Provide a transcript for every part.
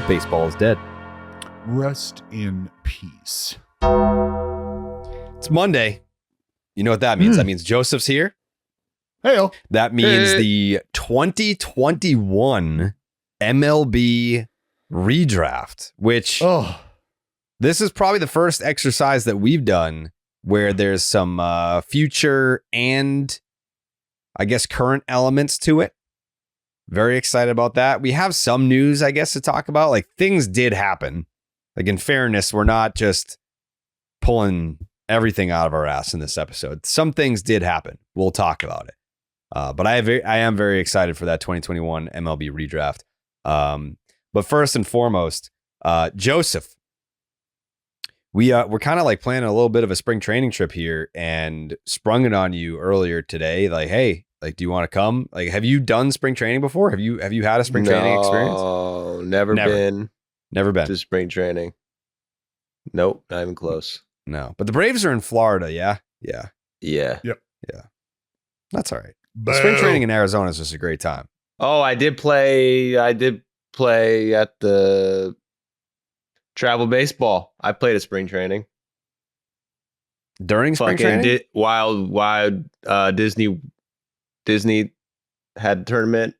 Baseball is dead. Rest in peace. It's Monday. You know what that means? That means Joseph's here. Hey-o. That means the 2021 MLB Re-Draft, which this is probably the first exercise that we've done where there's some future and I guess current elements to it. Very excited about that. We have some news, I guess, to talk about. Like, things did happen. Like, in fairness, we're not just pulling everything out of our ass in this episode. Some things did happen. We'll talk about it. But I am very excited for that 2021 MLB Redraft. But first and foremost, Joseph, we're kind of like planning a little bit of a spring training trip here and sprung it on you earlier today. Like, hey, like, do you want to come? Like, have you done spring training before? Have you had a spring training experience? No, never been. Never been to spring training. Nope, not even close. No, but the Braves are in Florida. Yeah. Yep. Yep. Yeah. That's all right. Spring training in Arizona is just a great time. Oh, I did play at the travel baseball. I played at spring training. During spring training? Wild Disney had a tournament,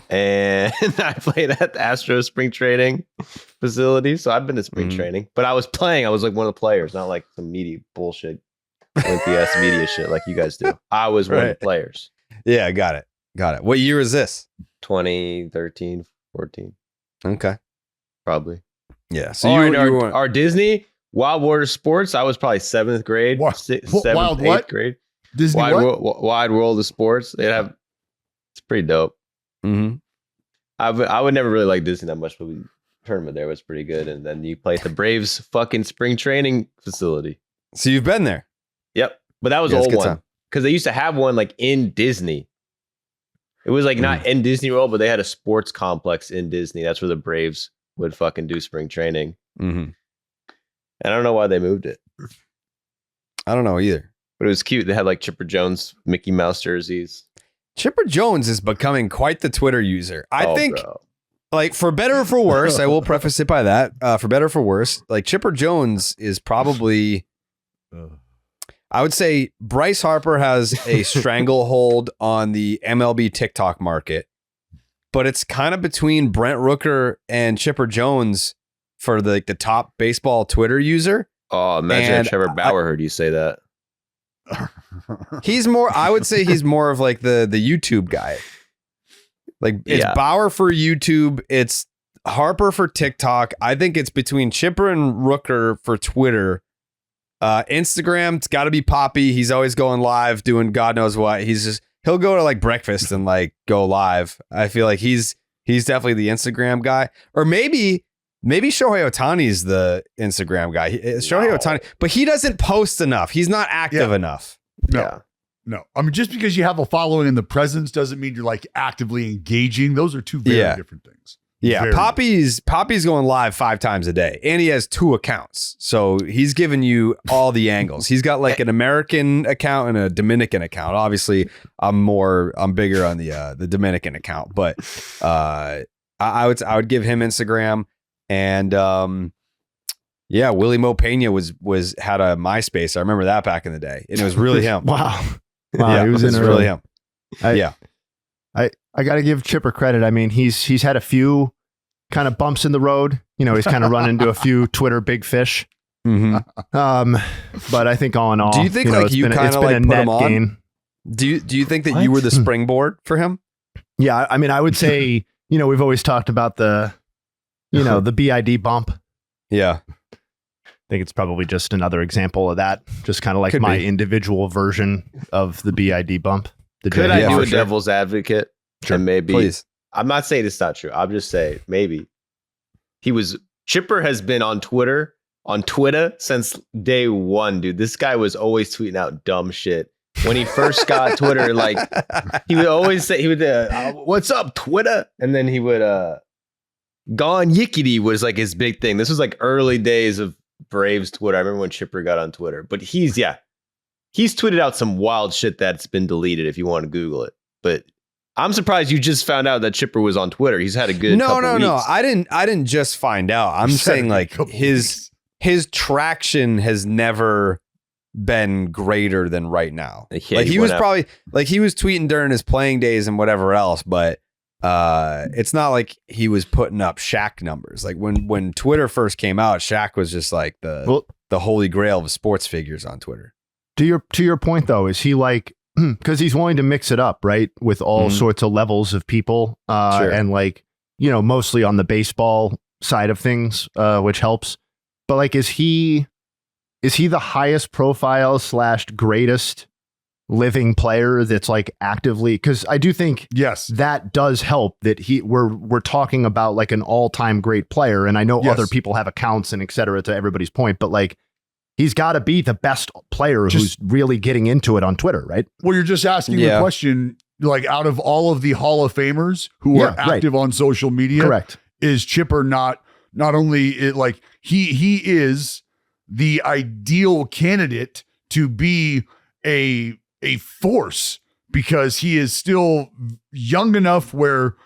and I played at the Astros spring training facility. So I've been to spring training, but I was playing. I was like one of the players, not like some media bullshit, Olympias media shit like you guys do. I was one of the players. Yeah, got it. What year is this? 2013, 14. Okay. Probably. Yeah. So our Disney Wild Water Sports, I was probably 7th grade. Wild 8th grade. Disney Wide World of Sports. It's pretty dope. Mm-hmm. I would never really like Disney that much, but the tournament there was pretty good. And then you play at the Braves fucking spring training facility. So you've been there? Yep. But that was old one. Because they used to have one like in Disney. It was like not in Disney World, but they had a sports complex in Disney. That's where the Braves would fucking do spring training. Mm-hmm. And I don't know why they moved it. I don't know either. But it was cute. They had like Chipper Jones, Mickey Mouse jerseys. Chipper Jones is becoming quite the Twitter user. I think, like, for better or for worse, I will preface it by that. For better or for worse, like, Chipper Jones is probably, I would say Bryce Harper has a stranglehold on the MLB TikTok market, but it's kind of between Brent Rooker and Chipper Jones for the top baseball Twitter user. Oh, imagine if Trevor Bauer heard you say that. He's more, I would say he's more of like the YouTube guy. Like, it's Bauer for YouTube. It's Harper for TikTok. I think it's between Chipper and Rooker for Twitter. Instagram, it's got to be Poppy. He's always going live doing God knows what. He'll go to like breakfast and like go live. I feel like he's definitely the Instagram guy. Or maybe Shohei Ohtani's the Instagram guy. Shohei Ohtani, but he doesn't post enough. He's not active enough. No. I mean, just because you have a following and the presence doesn't mean you're like actively engaging. Those are two very different things. Yeah, Poppy's going live 5 times a day, and he has 2 accounts, so he's giving you all the angles. He's got like an American account and a Dominican account. Obviously, I'm bigger on the Dominican account, but I would give him Instagram. And Willie Mo Pena had a MySpace. I remember that back in the day, and it was really him. Wow, yeah, he was really him. I got to give Chipper credit. I mean, he's had a few kind of bumps in the road. You know, he's kind of run into a few Twitter big fish. Mm-hmm. But I think all in all, do you think like you kind of like put him on? Gain. Do you think that you were the springboard for him? Yeah, I mean, I would say, you know, we've always talked about the BID bump. Yeah. I think it's probably just another example of that. Just kind of like my individual version of the BID bump. Could I do a devil's advocate? Sure. And maybe, please. I'm not saying it's not true. I'm just saying maybe Chipper has been on Twitter since day one, dude. This guy was always tweeting out dumb shit. When he first got Twitter, like he would always say, what's up, Twitter? And then he would, Gone Yickety was like his big thing. This was like early days of Braves Twitter. I remember when Chipper got on Twitter, but he's tweeted out some wild shit that's been deleted if you want to Google it. But I'm surprised you just found out that Chipper was on Twitter. He's had a good No. weeks. I didn't just find out. I'm saying like his traction has never been greater than right now. Yeah, like he was probably like he was tweeting during his playing days and whatever else, but it's not like he was putting up Shaq numbers. Like when Twitter first came out, Shaq was just like the holy grail of sports figures on Twitter. To your point though, is he like, because he's willing to mix it up, right, with all sorts of levels of people, and like, you know, mostly on the baseball side of things, which helps. But like, is he the highest profile / greatest living player that's like actively? Because I do think that does help that we're talking about like an all-time great player, and I know other people have accounts and et cetera, to everybody's point, but like, he's got to be the best player who's really getting into it on Twitter, right? Well, you're just asking the question, like, out of all of the Hall of Famers who are active on social media, correct, is Chipper not only like he is the ideal candidate to be a force, because he is still young enough where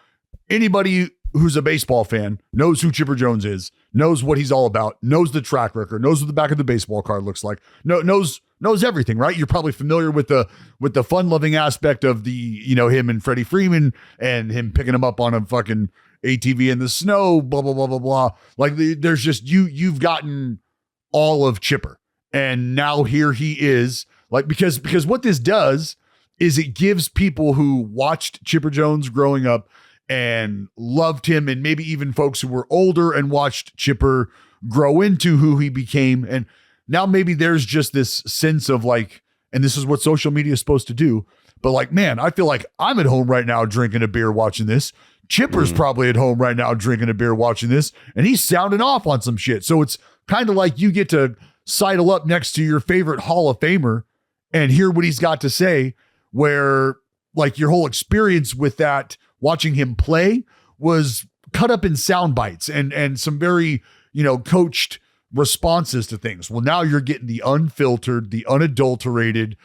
anybody who's a baseball fan knows who Chipper Jones is, knows what he's all about, knows the track record, knows what the back of the baseball card looks like, knows everything, right? You're probably familiar with the fun-loving aspect of the, you know, him and Freddie Freeman and him picking him up on a fucking ATV in the snow, blah, blah, blah, blah, blah. Like there's just, you've gotten all of Chipper. And now here he is, like, because what this does is it gives people who watched Chipper Jones growing up and loved him, and maybe even folks who were older and watched Chipper grow into who he became. And now maybe there's just this sense of like, and this is what social media is supposed to do, but like, man, I feel like I'm at home right now drinking a beer watching this. Chipper's probably at home right now drinking a beer watching this, and he's sounding off on some shit. So it's kind of like you get to sidle up next to your favorite Hall of Famer and hear what he's got to say, where like your whole experience with that, watching him play, was cut up in sound bites and some very, you know, coached responses to things. Well, now you're getting the unfiltered, the unadulterated,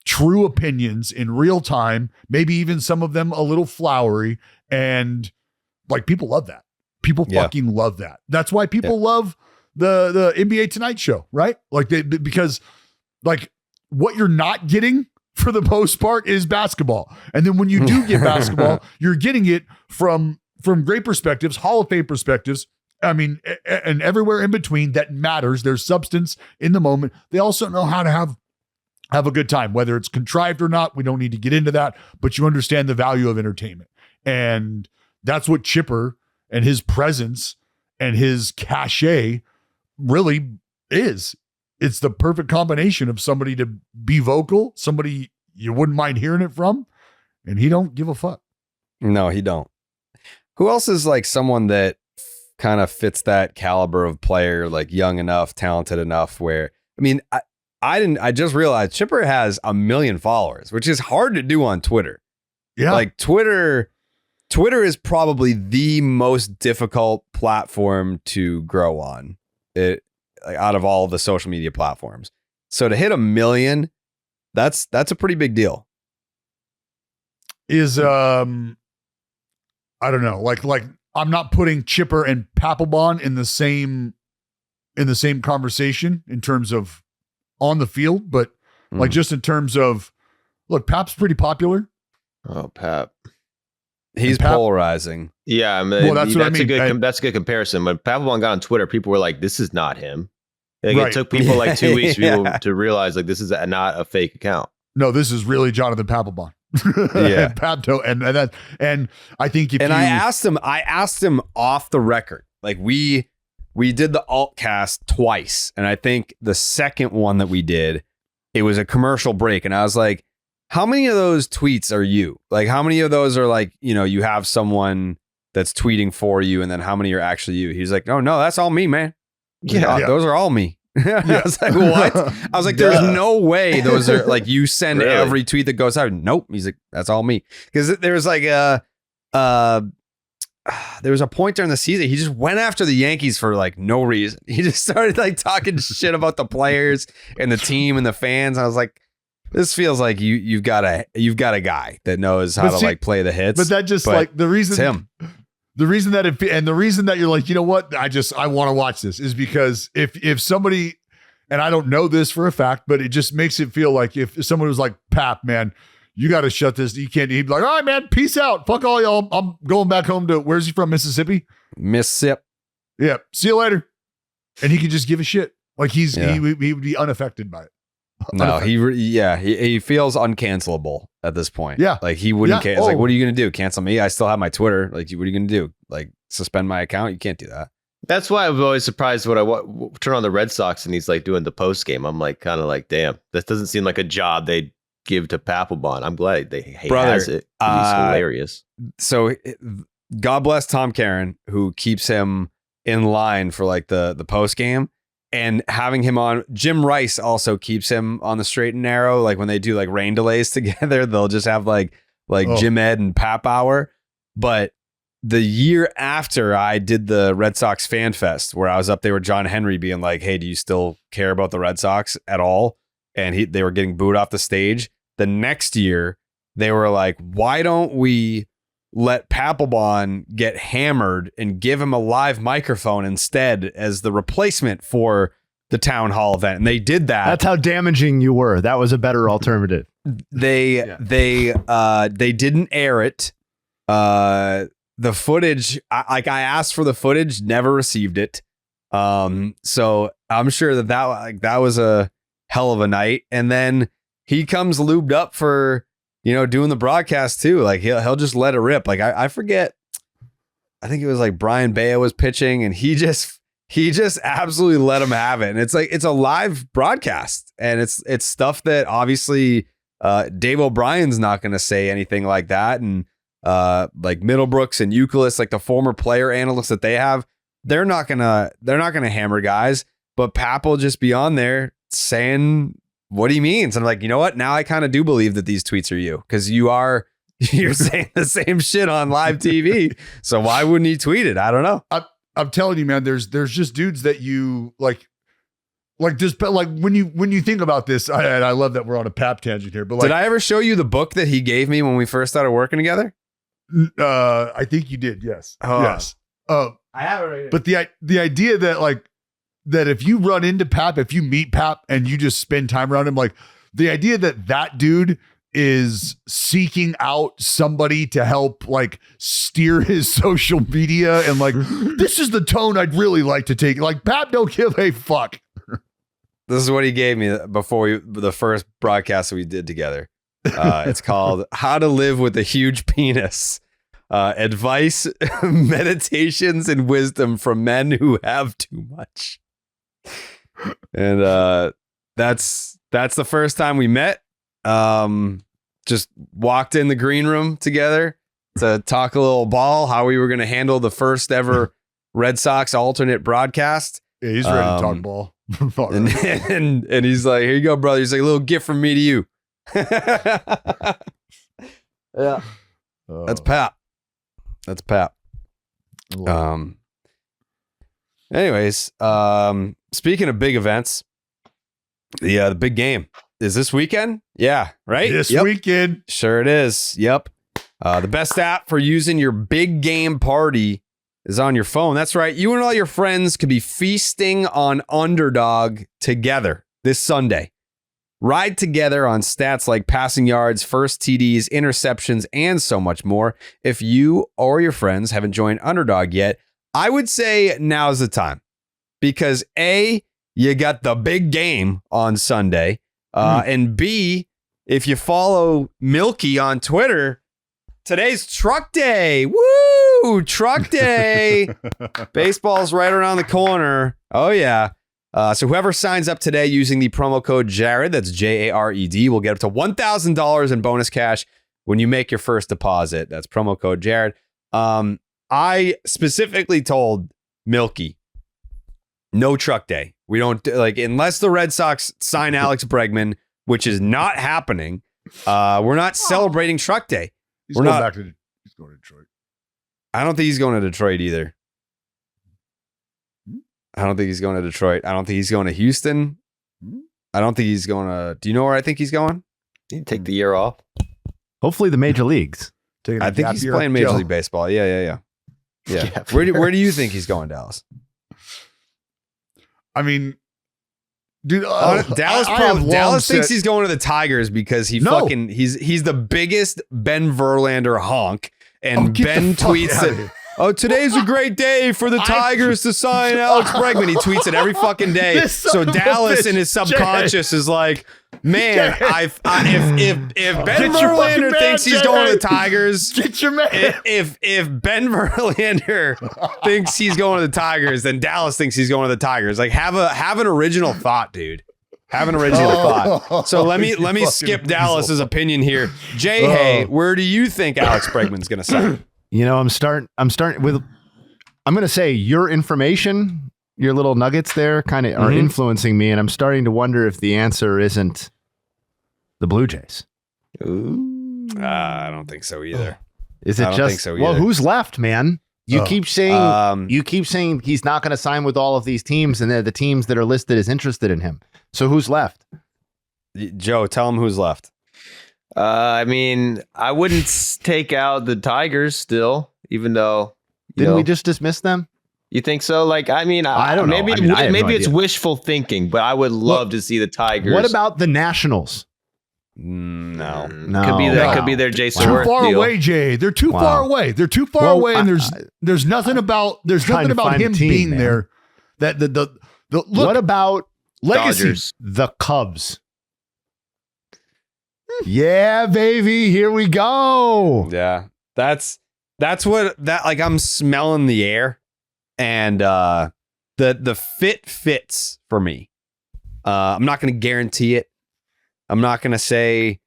true opinions in real time, maybe even some of them a little flowery. And like, people love that. People fucking love that. That's why people love the NBA Tonight Show, right? Like because like what you're not getting for the most part is basketball. And then when you do get basketball, you're getting it from great perspectives, Hall of Fame perspectives. I mean, and everywhere in between that matters. There's substance in the moment. They also know how to have a good time, whether it's contrived or not. We don't need to get into that, but you understand the value of entertainment. And that's what Chipper and his presence and his cachet really is. It's the perfect combination of somebody to be vocal, somebody you wouldn't mind hearing it from, and he don't give a fuck. No, he don't. Who else is like someone that kind of fits that caliber of player, like young enough, talented enough, where, I mean, I just realized Chipper has 1 million followers, which is hard to do on Twitter. Yeah. Like Twitter is probably the most difficult platform to grow on. Out of all the social media platforms. So to hit 1 million, that's a pretty big deal. Is I don't know, like I'm not putting Chipper and Papelbon in the same conversation in terms of on the field, but like just in terms of, look, Pap's pretty popular. Oh, Pap. He's polarizing. Yeah, I mean, well, that's what I mean. That's a good comparison. When Papelbon got on Twitter, people were like, "This is not him." Like, it took people like 2 weeks to realize like this is not a fake account. No, this is really Jonathan Papelbon. Yeah, Papto, and I think I asked him off the record. Like we did the alt cast twice, and I think the second one that we did, it was a commercial break, and I was like, how many of those tweets are you? Like, how many of those are like, you know, you have someone that's tweeting for you, and then how many are actually you? He's like, no, that's all me, man. Yeah. Those are all me. I was like, what? I was like, there's no way those are like, you send every tweet that goes out. Nope. He's like, that's all me. Because there was like there was a point during the season, he just went after the Yankees for like no reason. He just started like talking shit about the players and the team and the fans. I was like, This feels like you've got a guy that knows how to like play the hits. But that just like the reason it's him. The reason that you're like, you know what, I want to watch this is because if somebody, and I don't know this for a fact, but it just makes it feel like if someone was like, Pap, man, you got to shut this. You can't. He'd be like, all right, man, peace out. Fuck all y'all. I'm going back home to, where's he from? Mississippi? Mississippi. Yeah. See you later. And he could just give a shit. Like he would be unaffected by it. No, he feels uncancelable at this point. Yeah. Like he wouldn't care. It's like, what are you going to do? Cancel me? I still have my Twitter. Like, what are you going to do? Like suspend my account? You can't do that. That's why I'm always surprised when I turn on the Red Sox and he's like doing the post game. I'm like, kind of like, damn, this doesn't seem like a job they'd give to Papelbon. I'm glad he has it. He's hilarious. So God bless Tom Caron, who keeps him in line for like the post game. And having him on, Jim Rice also keeps him on the straight and narrow. Like when they do like rain delays together, they'll just have like Jim Ed and Pap Hour. But the year after I did the Red Sox Fan Fest, where I was up there with John Henry being like, hey, do you still care about the Red Sox at all? And they were getting booed off the stage. The next year, they were like, why don't we let Papelbon get hammered and give him a live microphone instead as the replacement for the town hall event? And they did that. That's how damaging you were. That was a better alternative. They didn't air it. The footage, I asked for the footage, never received it. So I'm sure that was a hell of a night. And then he comes lubed up for, doing the broadcast too. Like he'll just let it rip. Like I forget. I think it was like Brian Baya was pitching and he just absolutely let him have it. And it's like, it's a live broadcast and it's stuff that obviously Dave O'Brien's not going to say anything like that. And like Middlebrooks and Euclid, like the former player analysts that they have, they're not gonna hammer guys, but Pap will just be on there saying what he means. And I'm like, you know what? Now I kind of do believe that these tweets are you, because you're saying the same shit on live TV. So why wouldn't he tweet it? I don't know. I'm telling you, man, there's just dudes that you like just like when you think about this, and I love that we're on a Pap tangent here, but like, did I ever show you the book that he gave me when we first started working together? I think you did. Yes. Yes. I have it right here. But the idea that if you run into Pap, if you meet Pap and you just spend time around him, like the idea that dude is seeking out somebody to help like steer his social media and like, this is the tone I'd really like to take. Like Pap don't give a fuck. This is what he gave me before the first broadcast that we did together. It's called How to Live with a Huge Penis. Advice, meditations, and wisdom from men who have too much. And that's the first time we met. Just walked in the green room together to talk a little ball, how we were going to handle the first ever Red Sox alternate broadcast. Yeah, he's ready to talk ball. and he's like, here you go, brother. He's like, a little gift from me to you. Yeah. That's Pap. Anyways, speaking of big events, the big game is this weekend. Yeah, right. This weekend. Sure it is. Yep. The best app for using your big game party is on your phone. That's right. You and all your friends could be feasting on Underdog together this Sunday. Ride together on stats like passing yards, first TDs, interceptions, and so much more. If you or your friends haven't joined Underdog yet, I would say now's the time. Because A, you got the big game on Sunday. And B, if you follow Milky on Twitter, today's Truck Day. Woo! Truck Day. Baseball's right around the corner. Oh, yeah. So whoever signs up today using the promo code Jared, that's Jared, will get up to $1,000 in bonus cash when you make your first deposit. That's promo code Jared. I specifically told Milky, no Truck Day. We don't unless the Red Sox sign Alex Bregman, which is not happening. We're not celebrating Truck Day. He's going to Detroit. I don't think he's going to Detroit either. I don't think he's going to Detroit. I don't think he's going to Houston. I don't think he's going to... Do you know where I think he's going? You take the year off. Hopefully the major leagues. I think he's playing Major League Baseball. Yeah. Where do you think he's going, Dallas? I mean, dude, Dallas thinks he's going to the Tigers because he's the biggest Ben Verlander honk, and Ben tweets that, "Oh, today's a great day for the Tigers to sign Alex Bregman." He tweets it every fucking day. So Dallas in his subconscious is like, man, if Ben Verlander thinks he's going to the Tigers, get your man. If Ben Verlander thinks he's going to the Tigers, then Dallas thinks he's going to the Tigers. Like, have an original thought, dude. Have an original thought. So let me skip Dallas's opinion here. Jay, hey, where do you think Alex Bregman's going to sign? You know, I'm starting with. I'm going to say your information, your little nuggets there, kind of are influencing me, and I'm starting to wonder if the answer isn't the Blue Jays. Ooh. I don't think so either. Is it just? So well, who's left, man? You keep saying he's not going to sign with all of these teams, and they're the teams that are listed as interested in him. So who's left? Joe, tell him who's left. I mean, I wouldn't take out the Tigers still, even though. Didn't we just dismiss them? You think so? Like, I mean, I don't know. Maybe it's wishful thinking, but I would love to see the Tigers. What about the Nationals? No. Could be their Jason Too Worth far deal. away, Jay. They're too far away. They're too far away, and there's nothing about him being there. That the look. What about legacy? Dodgers. The Cubs. Yeah, baby, here we go. Yeah, that's like I'm smelling the air, and the fit fits for me. I'm not going to guarantee it. I'm not going to say,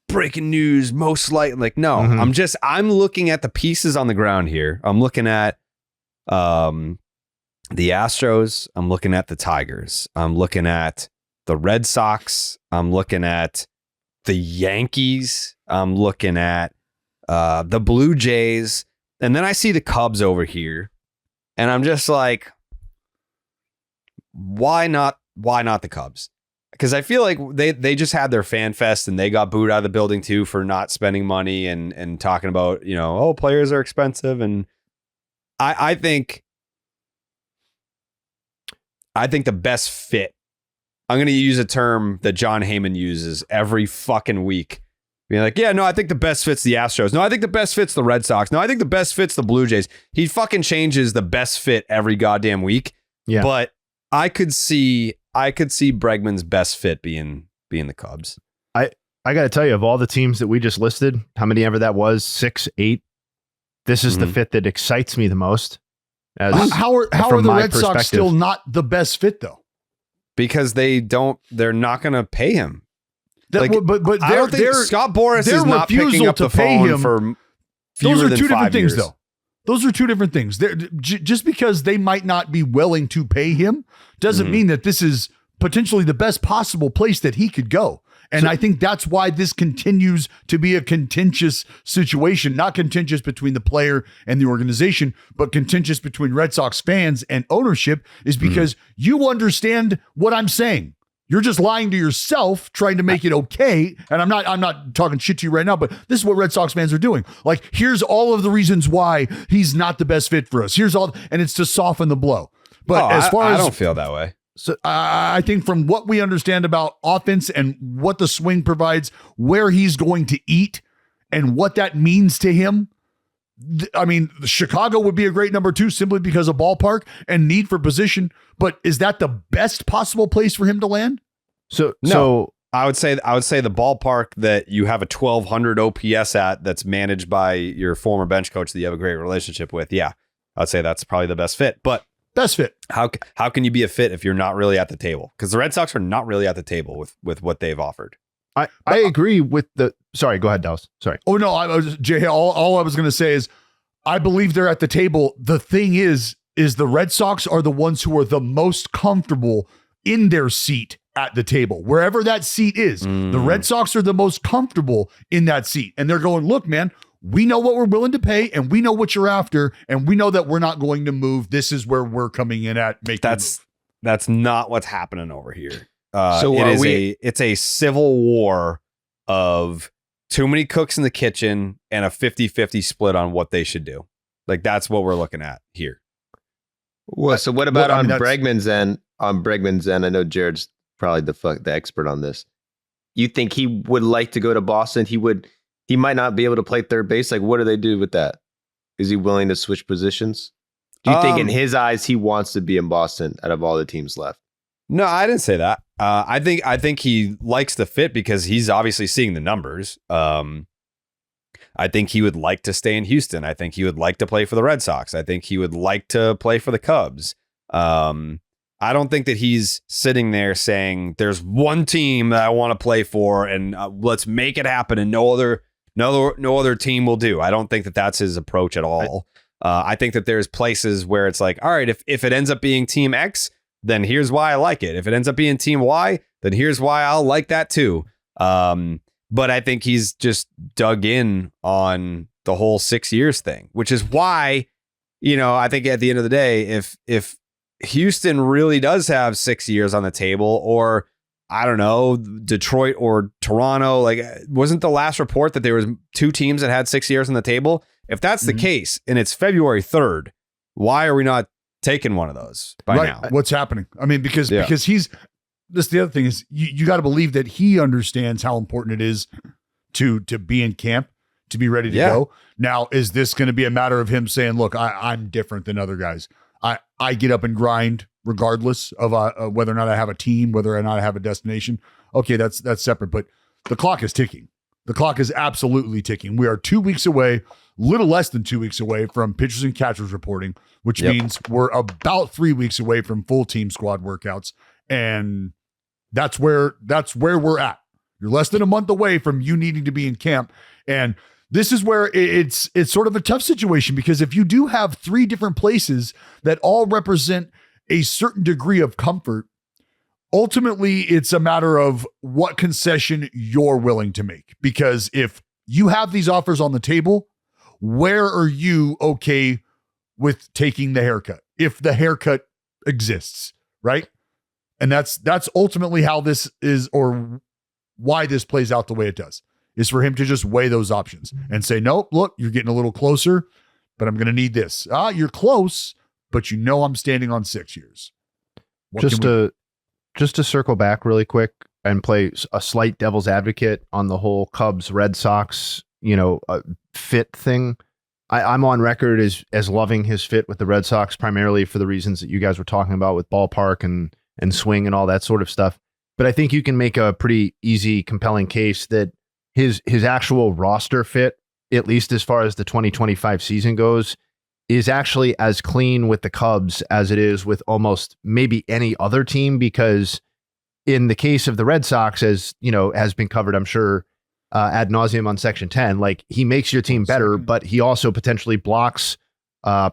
breaking news, most likely. Like, no, I'm looking at the pieces on the ground here. I'm looking at the Astros. I'm looking at the Tigers. I'm looking at the Red Sox. I'm looking at the Yankees. I'm looking at the Blue Jays. And then I see the Cubs over here. And I'm just like, why not the Cubs? Because I feel like they just had their fan fest and they got booed out of the building too for not spending money and talking about, players are expensive. And I think the best fit, I'm going to use a term that John Heyman uses every fucking week. Being like, yeah, no, I think the best fit's the Astros. No, I think the best fit's the Red Sox. No, I think the best fit's the Blue Jays. He fucking changes the best fit every goddamn week. Yeah. But I could see Bregman's best fit being the Cubs. I got to tell you, of all the teams that we just listed, how many ever that was, 6, 8, this is the fit that excites me the most. How are the Red Sox still not the best fit though? Because they're not going to pay him. But I don't think Scott Boras is not picking up the phone for fewer than 5 years. Those are two different things, though. Those are two different things. Just because they might not be willing to pay him doesn't mean that this is potentially the best possible place that he could go. And I think that's why this continues to be a contentious situation, not contentious between the player and the organization, but contentious between Red Sox fans and ownership, is because you understand what I'm saying. You're just lying to yourself, trying to make it okay. And I'm not talking shit to you right now, but this is what Red Sox fans are doing. Like, here's all of the reasons why he's not the best fit for us. And it's to soften the blow. But I don't feel that way. So I think from what we understand about offense and what the swing provides, where he's going to eat and what that means to him, I mean, Chicago would be a great number 2 simply because of ballpark and need for position. But is that the best possible place for him to land? So I would say the ballpark that you have a 1200 OPS at, that's managed by your former bench coach that you have a great relationship with. Yeah, I'd say that's probably the best fit. But best fit. How can you be a fit if you're not really at the table? Because the Red Sox are not really at the table with what they've offered. I agree with the. Sorry, go ahead, Dallas. Sorry. Oh no, Jay. All I was going to say is, I believe they're at the table. The thing is the Red Sox are the ones who are the most comfortable in their seat at the table, wherever that seat is. The Red Sox are the most comfortable in that seat, and they're going, look, man, we know what we're willing to pay, and we know what you're after, and we know that we're not going to move. This is where we're coming in at. That's not what's happening over here. It's a civil war of too many cooks in the kitchen and a 50-50 split on what they should do. Like, that's what we're looking at here. Well, so what about on Bregman's end? On Bregman's end, I know Jared's probably the expert on this. You think he would like to go to Boston? He might not be able to play third base. Like, what do they do with that? Is he willing to switch positions? Do you think in his eyes he wants to be in Boston out of all the teams left? No, I didn't say that. I think he likes the fit because he's obviously seeing the numbers. I think he would like to stay in Houston. I think he would like to play for the Red Sox. I think he would like to play for the Cubs. I don't think that he's sitting there saying there's one team that I want to play for and let's make it happen and no other team will do. I don't think that that's his approach at all. I think that there's places where it's like, all right, if it ends up being team X, then here's why I like it. If it ends up being team Y, then here's why I'll like that too. But I think he's just dug in on the whole 6 years thing, which is why, I think at the end of the day, if Houston really does have 6 years on the table, or I don't know, Detroit or Toronto, like, wasn't the last report that there was 2 teams that had 6 years on the table? If that's the case and it's February 3rd, why are we not taking one of those by now? What's happening? I mean, because he's this. The other thing is you got to believe that he understands how important it is to be in camp, to be ready to go. Now, is this going to be a matter of him saying, look, I'm different than other guys. I get up and grind regardless of whether or not I have a team, whether or not I have a destination. Okay, that's separate, but the clock is ticking. The clock is absolutely ticking. We are 2 weeks away, little less than 2 weeks away from pitchers and catchers reporting, which means we're about 3 weeks away from full team squad workouts. And that's where we're at. You're less than a month away from you needing to be in camp. And this is where it's sort of a tough situation, because if you do have 3 different places that all represent a certain degree of comfort, ultimately it's a matter of what concession you're willing to make. Because if you have these offers on the table, where are you okay with taking the haircut? If the haircut exists, right? And that's ultimately how this is, or why this plays out the way it does, is for him to just weigh those options and say, nope, look, you're getting a little closer, but I'm going to need this. You're close, but I'm standing on 6 years. Just to circle back really quick and play a slight devil's advocate on the whole Cubs Red Sox, fit thing. I'm on record as loving his fit with the Red Sox, primarily for the reasons that you guys were talking about with ballpark and swing and all that sort of stuff. But I think you can make a pretty easy, compelling case that his actual roster fit, at least as far as the 2025 season goes, is actually as clean with the Cubs as it is with almost maybe any other team. Because in the case of the Red Sox, as has been covered, I'm sure, ad nauseum on Section 10, like, he makes your team better, but he also potentially blocks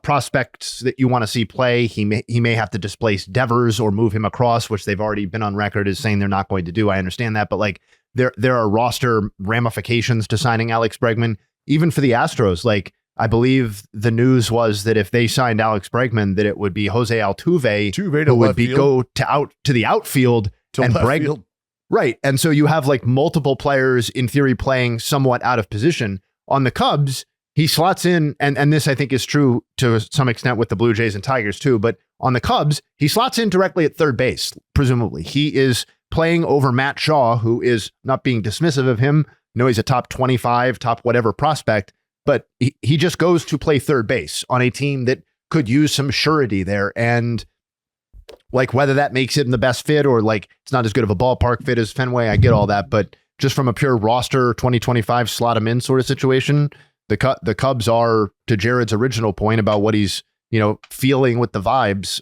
prospects that you want to see play. He may have to displace Devers or move him across, which they've already been on record as saying they're not going to do. I understand that, but like, there are roster ramifications to signing Alex Bregman, even for the Astros. Like, I believe the news was that if they signed Alex Bregman, that it would be Jose Altuve who would go to the outfield and Bregman. Right. And so you have like multiple players in theory playing somewhat out of position. On the Cubs, he slots in, and this I think is true to some extent with the Blue Jays and Tigers too, but on the Cubs, he slots in directly at third base, presumably. He is playing over Matt Shaw, who is, not being dismissive of him, he's a top 25, top whatever prospect, but he just goes to play third base on a team that could use some surety there. And like, whether that makes it in the best fit or like it's not as good of a ballpark fit as Fenway, I get all that. But just from a pure roster 2025 slot him in sort of situation, the Cubs are, to Jared's original point about what he's feeling with the vibes,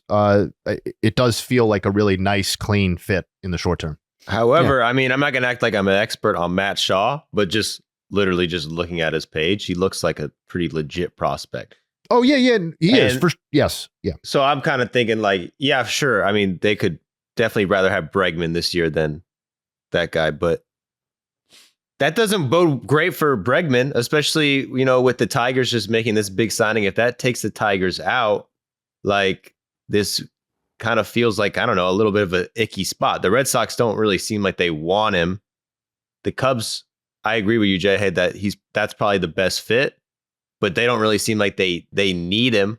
it does feel like a really nice, clean fit in the short term. However, I mean, I'm not going to act like I'm an expert on Matt Shaw, but just literally just looking at his page, he looks like a pretty legit prospect. Oh, yeah, he is. Yes, yeah. So I'm kind of thinking like, yeah, sure. I mean, they could definitely rather have Bregman this year than that guy, but that doesn't bode great for Bregman, especially, with the Tigers just making this big signing. If that takes the Tigers out, like, this kind of feels like, I don't know, a little bit of an icky spot. The Red Sox don't really seem like they want him. The Cubs I agree with you, Jay, that that's probably the best fit, but they don't really seem like they need him.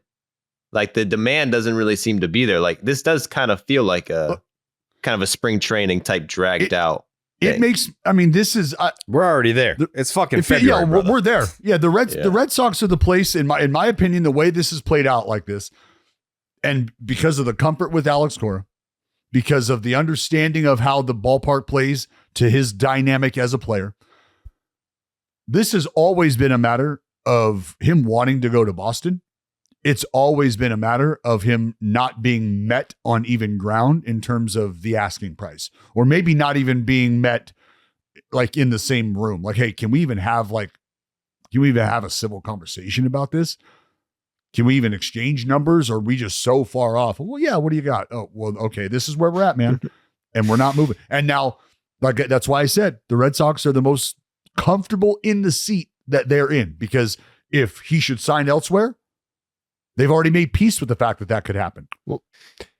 Like the demand doesn't really seem to be there. Like this does kind of feel like a kind of a spring training type dragged out. It makes, I mean, this is we're already there. It's fucking February. Yeah, we're there. Yeah, the Red Sox are the place in my opinion. The way this is played out like this, and because of the comfort with Alex Cora, because of the understanding of how the ballpark plays to his dynamic as a player, this has always been a matter of him wanting to go to Boston. It's always been a matter of him not being met on even ground in terms of the asking price, or maybe not even being met like in the same room. Like, hey, can we even have a civil conversation about this? Can we even exchange numbers? Or are we just so far off? Well, yeah. What do you got? Oh, well, okay. This is where we're at, man. And we're not moving. And now, like, that's why I said the Red Sox are the most comfortable in the seat that they're in, because if he should sign elsewhere, they've already made peace with the fact that could happen. Well,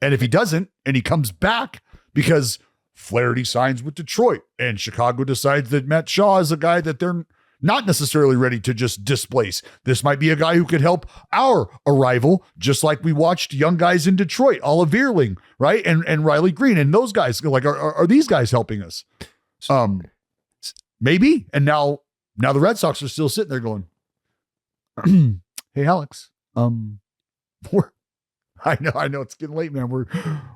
and if he doesn't, and he comes back because Flaherty signs with Detroit and Chicago decides that Matt Shaw is a guy that they're not necessarily ready to just displace. This might be a guy who could help our arrival, just like we watched young guys in Detroit, Olive Veerling, right? And Riley Green, and those guys, like, are these guys helping us? Maybe. And now the Red Sox are still sitting there going, hey, Alex, I know it's getting late, man.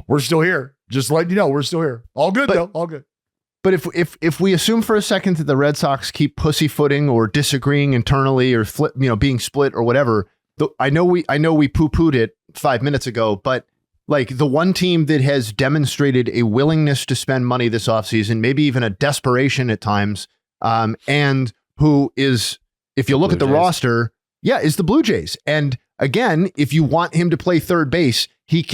We're still here. Just letting you know, we're still here. All good though. All good. But if we assume for a second that the Red Sox keep pussyfooting or disagreeing internally or being split or whatever, I know we poo-pooed it 5 minutes ago, but like the one team that has demonstrated a willingness to spend money this offseason, maybe even a desperation at times, and who is, if you look at the roster, is the Blue Jays. And again, if you want him to play third base, he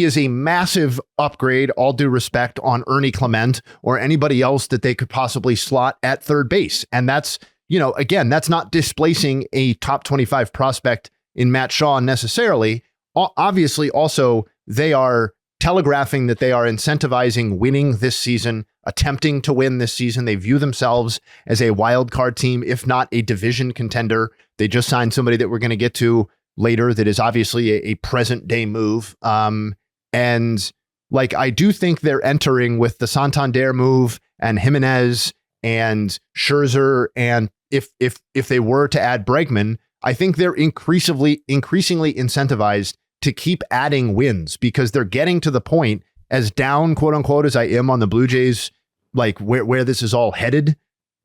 is a massive upgrade, all due respect, on Ernie Clement or anybody else that they could possibly slot at third base. And that's, again, that's not displacing a top 25 prospect in Matt Shaw necessarily. Obviously, also, they are telegraphing that they are incentivizing winning this season, attempting to win this season. They view themselves as a wild card team, if not a division contender. They just signed somebody that we're going to get to later that is obviously a present day move. And like, I do think they're entering with the Santander move and Jimenez and Scherzer. And if they were to add Bregman, I think they're increasingly incentivized to keep adding wins, because they're getting to the point, as down, quote unquote, as I am on the Blue Jays, like where this is all headed.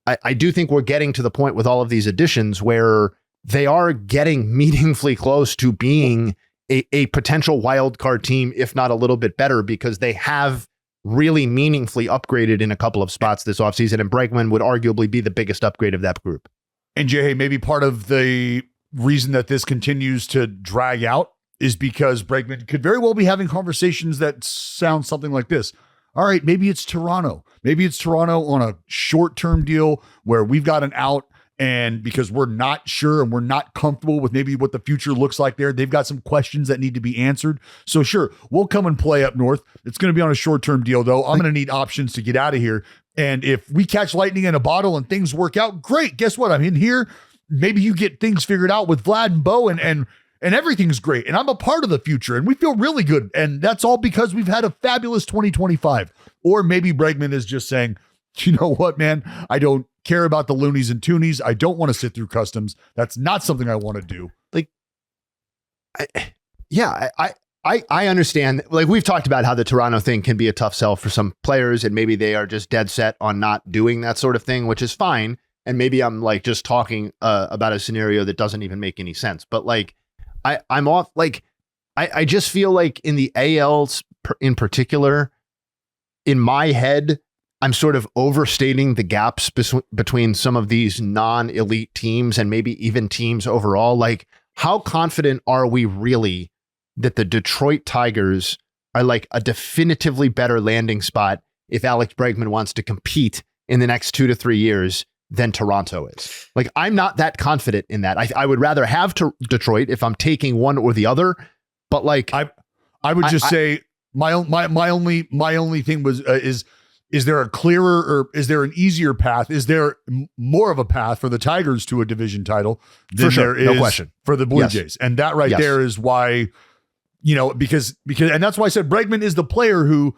I do think we're getting to the point with all of these additions where they are getting meaningfully close to being a potential wild card team, if not a little bit better, because they have really meaningfully upgraded in a couple of spots this offseason. And Bregman would arguably be the biggest upgrade of that group. And Jay, maybe part of the reason that this continues to drag out is because Bregman could very well be having conversations that sound something like this. All right, maybe it's Toronto. Maybe it's Toronto on a short-term deal where we've got an out, and because we're not sure and we're not comfortable with maybe what the future looks like there, they've got some questions that need to be answered. So sure, we'll come and play up north. It's going to be on a short-term deal, though. I'm going to need options to get out of here. And if we catch lightning in a bottle and things work out, great. Guess what? I'm in here. Maybe you get things figured out with Vlad and Bo, and everything's great. And I'm a part of the future, and we feel really good. And that's all because we've had a fabulous 2025. Or maybe Bregman is just saying, you know what, man? I don't care about the loonies and toonies. I don't want to sit through customs. That's not something I want to do. Like, I understand. Like, we've talked about how the Toronto thing can be a tough sell for some players, and maybe they are just dead set on not doing that sort of thing, which is fine. And maybe I'm like just talking about a scenario that doesn't even make any sense. But like, I'm off. Like, I just feel like in the ALs in particular, in my head, I'm sort of overstating the gaps between some of these non-elite teams and maybe even teams overall. Like, how confident are we really that the Detroit Tigers are like a definitively better landing spot if Alex Bregman wants to compete in the next 2 to 3 years than Toronto is? Like, I'm not that confident in that. I would rather have Detroit if I'm taking one or the other. But like, I would just say my only thing was is is there a clearer or is there an easier path? Is there more of a path for the Tigers to a division title than there is no question. for the Blue Jays? And that right there is why, because, and that's why I said Bregman is the player who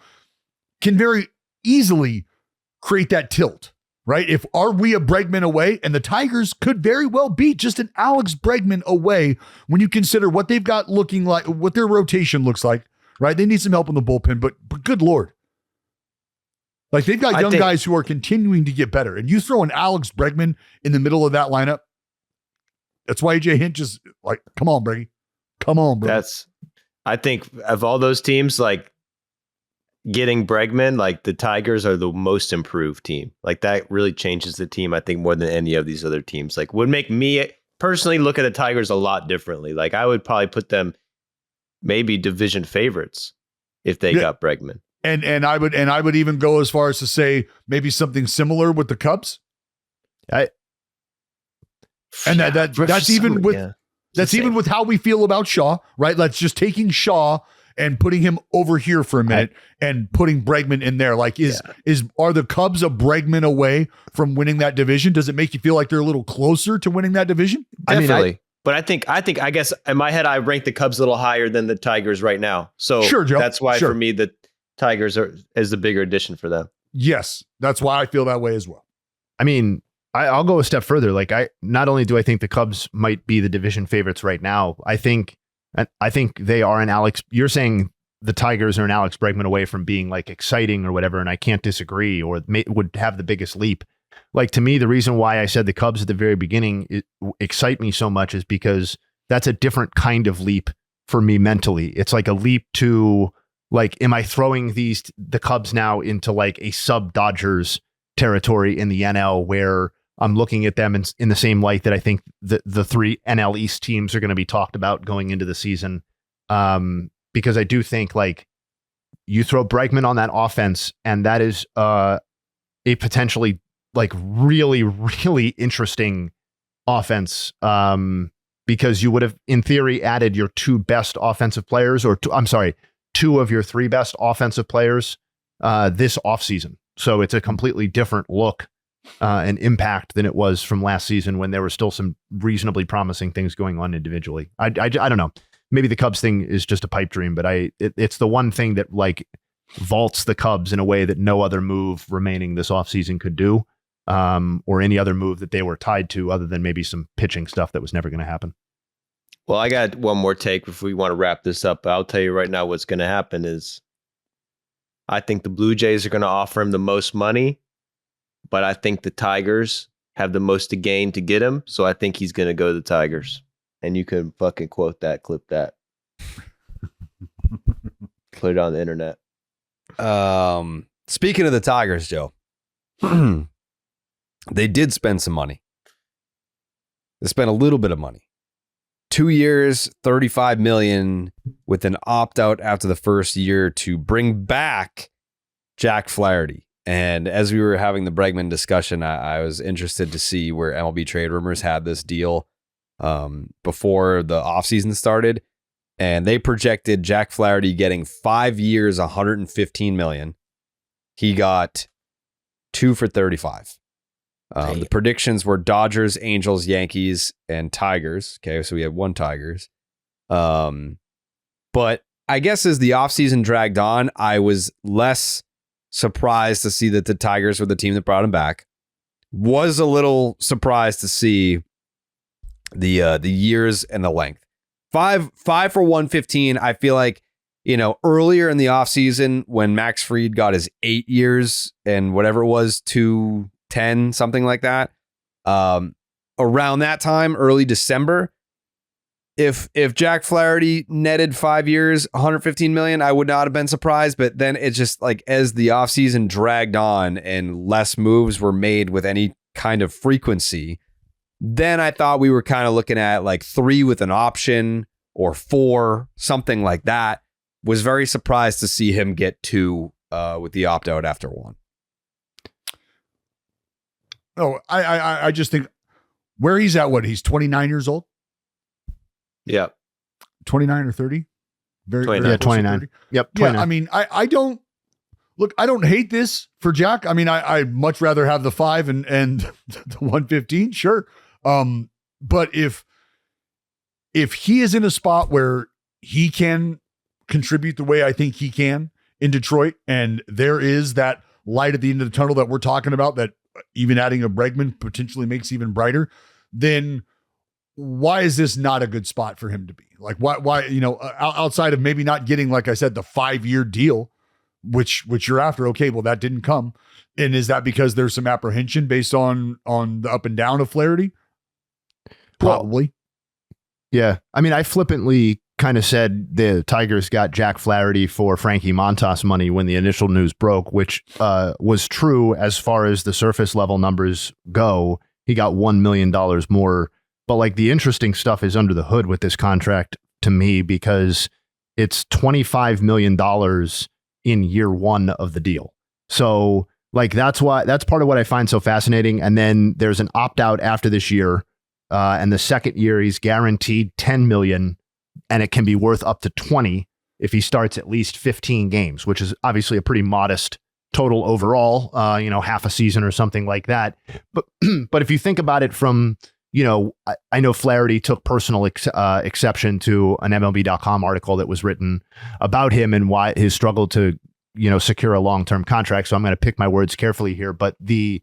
can very easily create that tilt, right? Are we a Bregman away? And the Tigers could very well be just an Alex Bregman away when you consider what they've got looking like, what their rotation looks like, right? They need some help in the bullpen, but good Lord. Like they've got young guys who are continuing to get better. And you throw an Alex Bregman in the middle of that lineup. That's why AJ Hinch is like, come on, Breggy. Come on, bro. I think of all those teams, like getting Bregman, like the Tigers are the most improved team. Like that really changes the team, I think, more than any of these other teams. Like would make me personally look at the Tigers a lot differently. Like I would probably put them maybe division favorites if they got Bregman. And I would even go as far as to say maybe something similar with the Cubs. That's even with how we feel about Shaw, right? Let's just taking Shaw and putting him over here for a minute and putting Bregman in there. Like are the Cubs a Bregman away from winning that division? Does it make you feel like they're a little closer to winning that division? Definitely. But I guess in my head, I rank the Cubs a little higher than the Tigers right now. So sure, Joe. That's why for me, the Tigers is the bigger addition for them. Yes, that's why I feel that way as well. I mean, I'll go a step further. Like not only do I think the Cubs might be the division favorites right now, I think they are an Alex. You're saying the Tigers are an Alex Bregman away from being like exciting or whatever, and I can't disagree. Or would have the biggest leap. Like to me, the reason why I said the Cubs at the very beginning excite me so much is because that's a different kind of leap for me mentally. It's like a leap to like, am I throwing the Cubs now into like a sub Dodgers territory in the NL where I'm looking at them in the same light that I think the three NL East teams are going to be talked about going into the season. Because I do think like you throw Bregman on that offense and that is a potentially like really, really interesting offense. Because you would have in theory added your two best offensive players two of your three best offensive players this offseason. So it's a completely different look and impact than it was from last season when there were still some reasonably promising things going on individually. I don't know. Maybe the Cubs thing is just a pipe dream, but it's the one thing that like vaults the Cubs in a way that no other move remaining this offseason could do, or any other move that they were tied to other than maybe some pitching stuff that was never going to happen. Well, I got one more take if we want to wrap this up. I'll tell you right now what's going to happen is I think the Blue Jays are going to offer him the most money, but I think the Tigers have the most to gain to get him. So I think he's going to go to the Tigers. And you can fucking quote that, clip that. Put it on the internet. Speaking of the Tigers, Joe, they did spend some money. They spent a little bit of money. 2 years, $35 million with an opt-out after the first year to bring back Jack Flaherty. And as we were having the Bregman discussion, I was interested to see where MLB Trade Rumors had this deal before the offseason started. And they projected Jack Flaherty getting 5 years, $115 million. He got 2 for $35. The predictions were Dodgers, Angels, Yankees, and Tigers. Okay, so we have 1 Tigers. But I guess as the offseason dragged on, I was less surprised to see that the Tigers were the team that brought him back. Was a little surprised to see the years and the length. 5 for 115. I feel like, earlier in the offseason when Max Fried got his 8 years and whatever it was, 210, something like that. Around that time, early December, if Jack Flaherty netted 5 years, $115 million, I would not have been surprised. But then it's just like as the offseason dragged on and less moves were made with any kind of frequency, then I thought we were kind of looking at like 3 with an option or 4, something like that. Was very surprised to see him get 2 with the opt-out after 1. Oh, I just think where he's at, he's 29 years old? Yeah. 29 or 30? Very 29. Yeah, 29. Yep, 29. Yeah, I mean, I don't, look, I don't hate this for Jack. I mean, I'd much rather have the 5 and the 115. Sure. But if he is in a spot where he can contribute the way I think he can in Detroit, and there is that light at the end of the tunnel that we're talking about, that even adding a Bregman potentially makes even brighter, then why is this not a good spot for him to be? Like, why, outside of maybe not getting, like I said, the 5-year deal, which you're after. Okay, well, that didn't come. And is that because there's some apprehension based on the up and down of Flaherty? Probably. Well, yeah. I mean, I flippantly kind of said the Tigers got Jack Flaherty for Frankie Montas money when the initial news broke, which was true as far as the surface level numbers go. He got $1 million more. But like, the interesting stuff is under the hood with this contract to me, because it's $25 million in year 1 of the deal. So like, that's part of what I find so fascinating. And then there's an opt out after this year. And the second year he's guaranteed $10 million, and it can be worth up to 20 if he starts at least 15 games, which is obviously a pretty modest total overall, half a season or something like that. But if you think about it from, I know Flaherty took personal exception to an MLB.com article that was written about him and why his struggle to, secure a long-term contract. So I'm going to pick my words carefully here. But the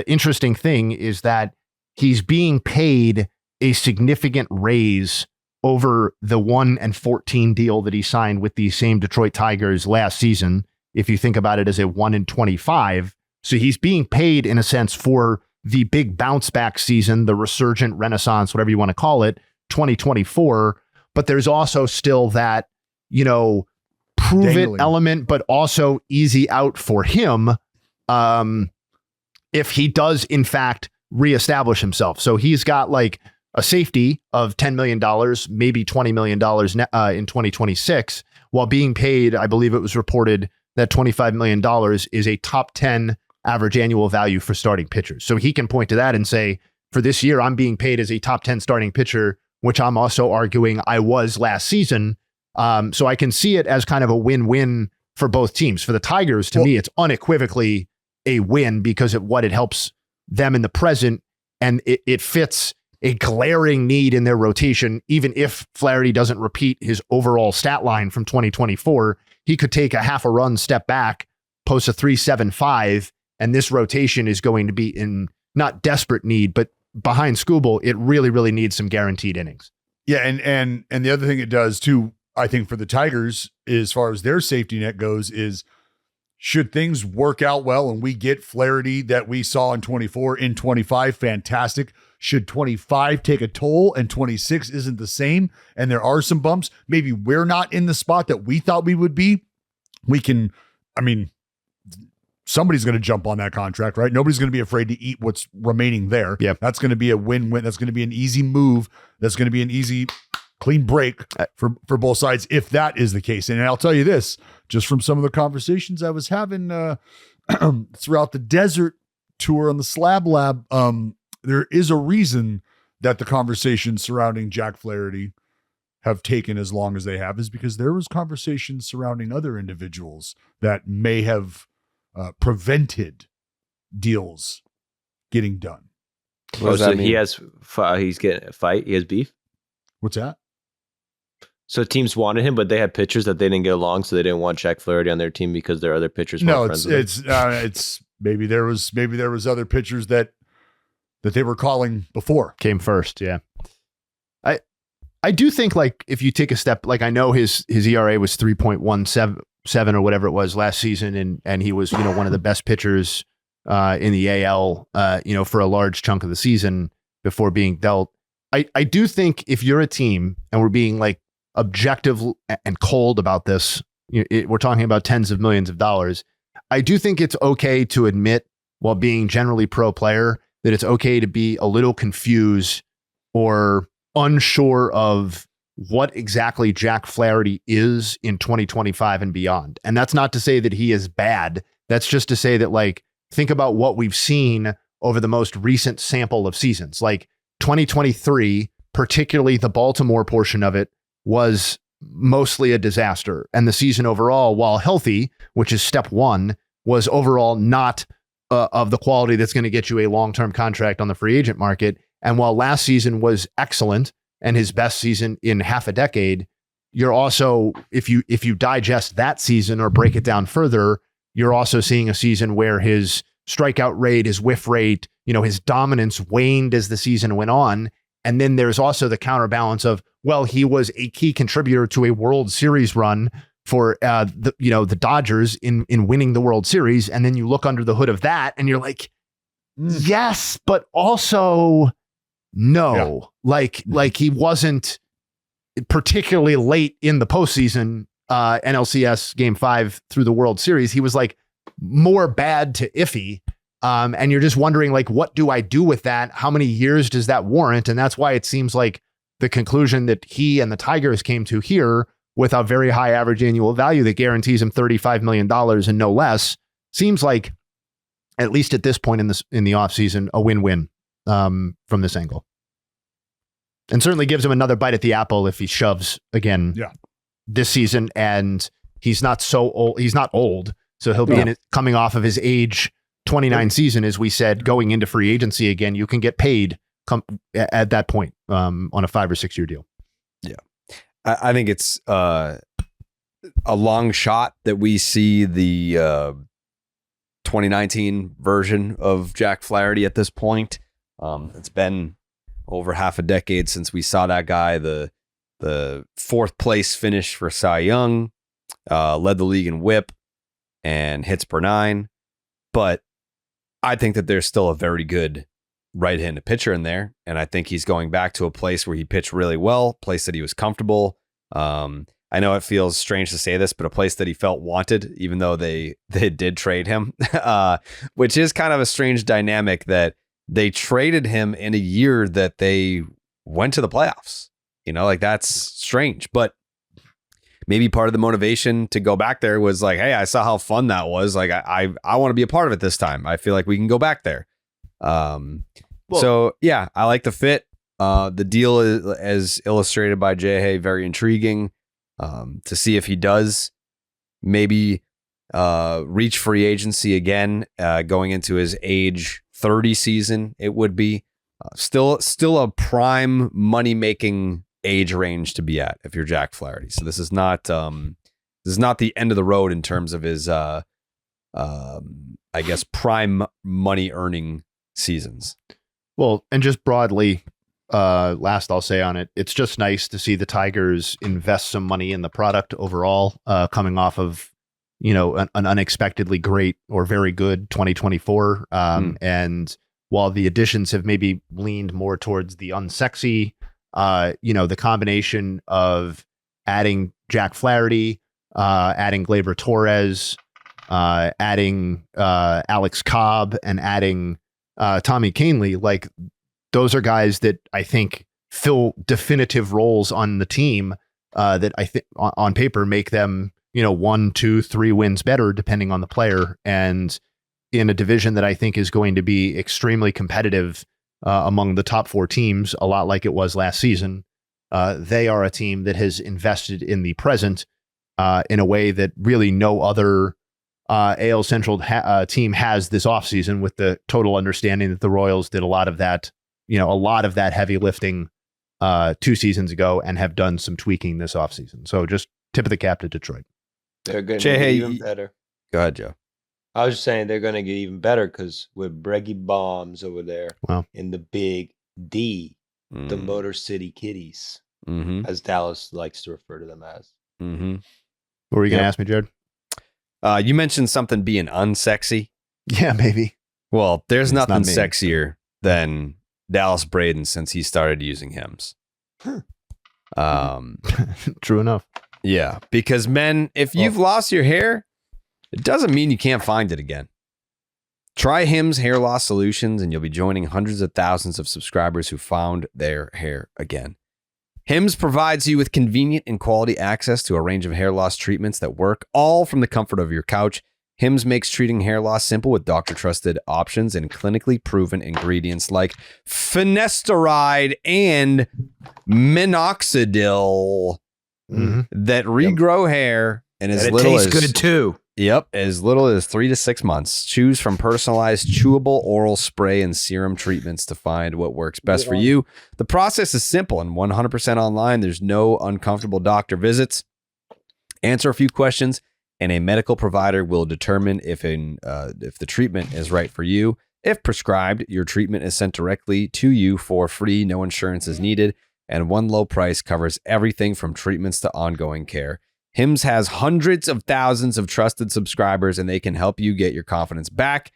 interesting thing is that he's being paid a significant raise over the 1-14 deal that he signed with the same Detroit Tigers last season. If you think about it as a 1-25, so he's being paid in a sense for the big bounce back season, the resurgent renaissance, whatever you want to call it, 2024. But there's also still that, prove dangling it element, but also easy out for him if he does in fact reestablish himself. So he's got like a safety of $10 million, maybe $20 million in 2026, while being paid, I believe it was reported that $25 million is a top 10 average annual value for starting pitchers. So he can point to that and say, for this year, I'm being paid as a top 10 starting pitcher, which I'm also arguing I was last season. So I can see it as kind of a win-win for both teams. For the Tigers, to me, it's unequivocally a win because of what it helps them in the present, and it fits a glaring need in their rotation. Even if Flaherty doesn't repeat his overall stat line from 2024, he could take a half a run, step back, post a 3.75, and this rotation is going to be in not desperate need, but behind Skubal, it really, really needs some guaranteed innings. Yeah, and the other thing it does too, I think, for the Tigers, as far as their safety net goes, is should things work out well and we get Flaherty that we saw in 24 in 25, fantastic. Should 25 take a toll and 26 isn't the same, and there are some bumps, maybe we're not in the spot that we thought we would be, somebody's going to jump on that contract, right? Nobody's going to be afraid to eat what's remaining there. Yep. That's going to be a win-win. That's going to be an easy move. That's going to be an easy, clean break for both sides, if that is the case. And I'll tell you this, just from some of the conversations I was having throughout the desert tour on the Slab Lab, there is a reason that the conversations surrounding Jack Flaherty have taken as long as they have, is because there was conversations surrounding other individuals that may have prevented deals getting done. So he's getting a fight. He has beef. What's that? So teams wanted him, but they had pitchers that they didn't get along, so they didn't want Jack Flaherty on their team because their other pitchers weren't friends with him. It's maybe there was other pitchers that they were calling before. Came first, yeah. I do think, like, if you take a step, like, I know his ERA was 3.17 or whatever it was last season, and he was, one of the best pitchers in the AL, for a large chunk of the season before being dealt. I do think if you're a team, and we're being like objective and cold about this, we're talking about tens of millions of dollars. I do think it's okay to admit, while being generally pro player, that it's okay to be a little confused or unsure of what exactly Jack Flaherty is in 2025 and beyond. And that's not to say that he is bad. That's just to say that, like, think about what we've seen over the most recent sample of seasons. Like 2023, particularly the Baltimore portion of it, was mostly a disaster. And the season overall, while healthy, which is step one, was overall not of the quality that's going to get you a long-term contract on the free agent market. And while last season was excellent and his best season in half a decade, you're also, if you digest that season or break it down further, you're also seeing a season where his strikeout rate, his whiff rate, his dominance waned as the season went on. And then there's also the counterbalance of, well, he was a key contributor to a World Series run for the Dodgers in winning the World Series. And then you look under the hood of that and you're like, yes, but also no. Yeah. Like he wasn't particularly late in the postseason, NLCS Game 5 through the World Series. He was like more bad to iffy. And you're just wondering, like, what do I do with that? How many years does that warrant? And that's why it seems like the conclusion that he and the Tigers came to here with a very high average annual value that guarantees him $35 million and no less seems like, at least at this point in the offseason, a win-win from this angle. And certainly gives him another bite at the apple if he shoves again this season. And he's not so old. He's not old. So he'll be coming off of his age 29 season, as we said, going into free agency again. You can get paid at that point on a 5 or 6 year deal. Yeah. I think it's a long shot that we see the 2019 version of Jack Flaherty at this point. It's been over half a decade since we saw that guy. The 4th place finish for Cy Young, led the league in WHIP and hits per 9. But I think that there's still a very good right-handed pitcher in there. And I think he's going back to a place where he pitched really well, place that he was comfortable. I know it feels strange to say this, but a place that he felt wanted, even though they did trade him, which is kind of a strange dynamic that they traded him in a year that they went to the playoffs. Like that's strange, but maybe part of the motivation to go back there was like, hey, I saw how fun that was. Like I want to be a part of it this time. I feel like we can go back there. So yeah, I like the fit. The deal is, as illustrated by Jay Hay, very intriguing to see if he does maybe reach free agency again going into his age 30 season. It would be still a prime money making age range to be at if you're Jack Flaherty. So this is not the end of the road in terms of his I guess prime money earning seasons. Well, and just broadly, last I'll say on it, it's just nice to see the Tigers invest some money in the product overall, coming off of an unexpectedly great or very good 2024. And while the additions have maybe leaned more towards the unsexy, the combination of adding Jack Flaherty, adding Gleyber Torres, adding Alex Cobb, and adding Tommy Kahnle, like those are guys that I think fill definitive roles on the team that I think on paper make them 1, 2, 3 wins better depending on the player, and in a division that I think is going to be extremely competitive among the top 4 teams, a lot like it was last season. They are a team that has invested in the present in a way that really no other AL Central team has this offseason, with the total understanding that the Royals did a lot of that heavy lifting 2 seasons ago and have done some tweaking this offseason. So just tip of the cap to Detroit. They're going to get even better. Go ahead, Joe. I was just saying they're going to get even better because with Breggy Bombs over there in the big D, the Motor City Kitties, as Dallas likes to refer to them as. What were you going to ask me, Jared? You mentioned something being unsexy. Yeah, maybe. Well, there's nothing sexier than Dallas Braden since he started using Hims. True enough. Yeah, because men, if you've lost your hair, it doesn't mean you can't find it again. Try Hims Hair Loss Solutions and you'll be joining hundreds of thousands of subscribers who found their hair again. Hims provides you with convenient and quality access to a range of hair loss treatments that work, all from the comfort of your couch. Hims makes treating hair loss simple with doctor-trusted options and clinically proven ingredients like finasteride and minoxidil. that regrow hair and as And it little tastes as good too. Yep, as little as 3 to 6 months. Choose from personalized chewable oral spray and serum treatments to find what works best for you. The process is simple and 100% online. There's no uncomfortable doctor visits. Answer a few questions, and a medical provider will determine if the treatment is right for you. If prescribed, your treatment is sent directly to you for free. No insurance is needed, and one low price covers everything from treatments to ongoing care. Hims has hundreds of thousands of trusted subscribers, and they can help you get your confidence back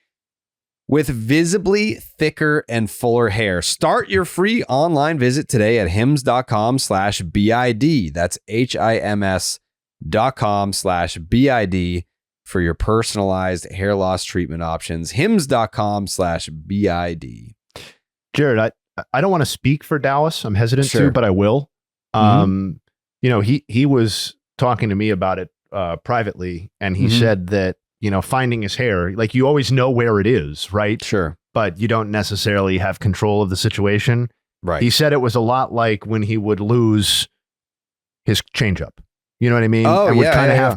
with visibly thicker and fuller hair. Start your free online visit today at hims.com/BID. That's HIMS.com/BID for your personalized hair loss treatment options. hims.com/BID. Jared, I don't want to speak for Dallas. I'm hesitant to, but I will. He was talking to me about it privately, and he said that, finding his hair, like, you always know where it is, right? Sure. But you don't necessarily have control of the situation. Right. He said it was a lot like when he would lose his changeup. You know what I mean? Oh, and would kind of yeah.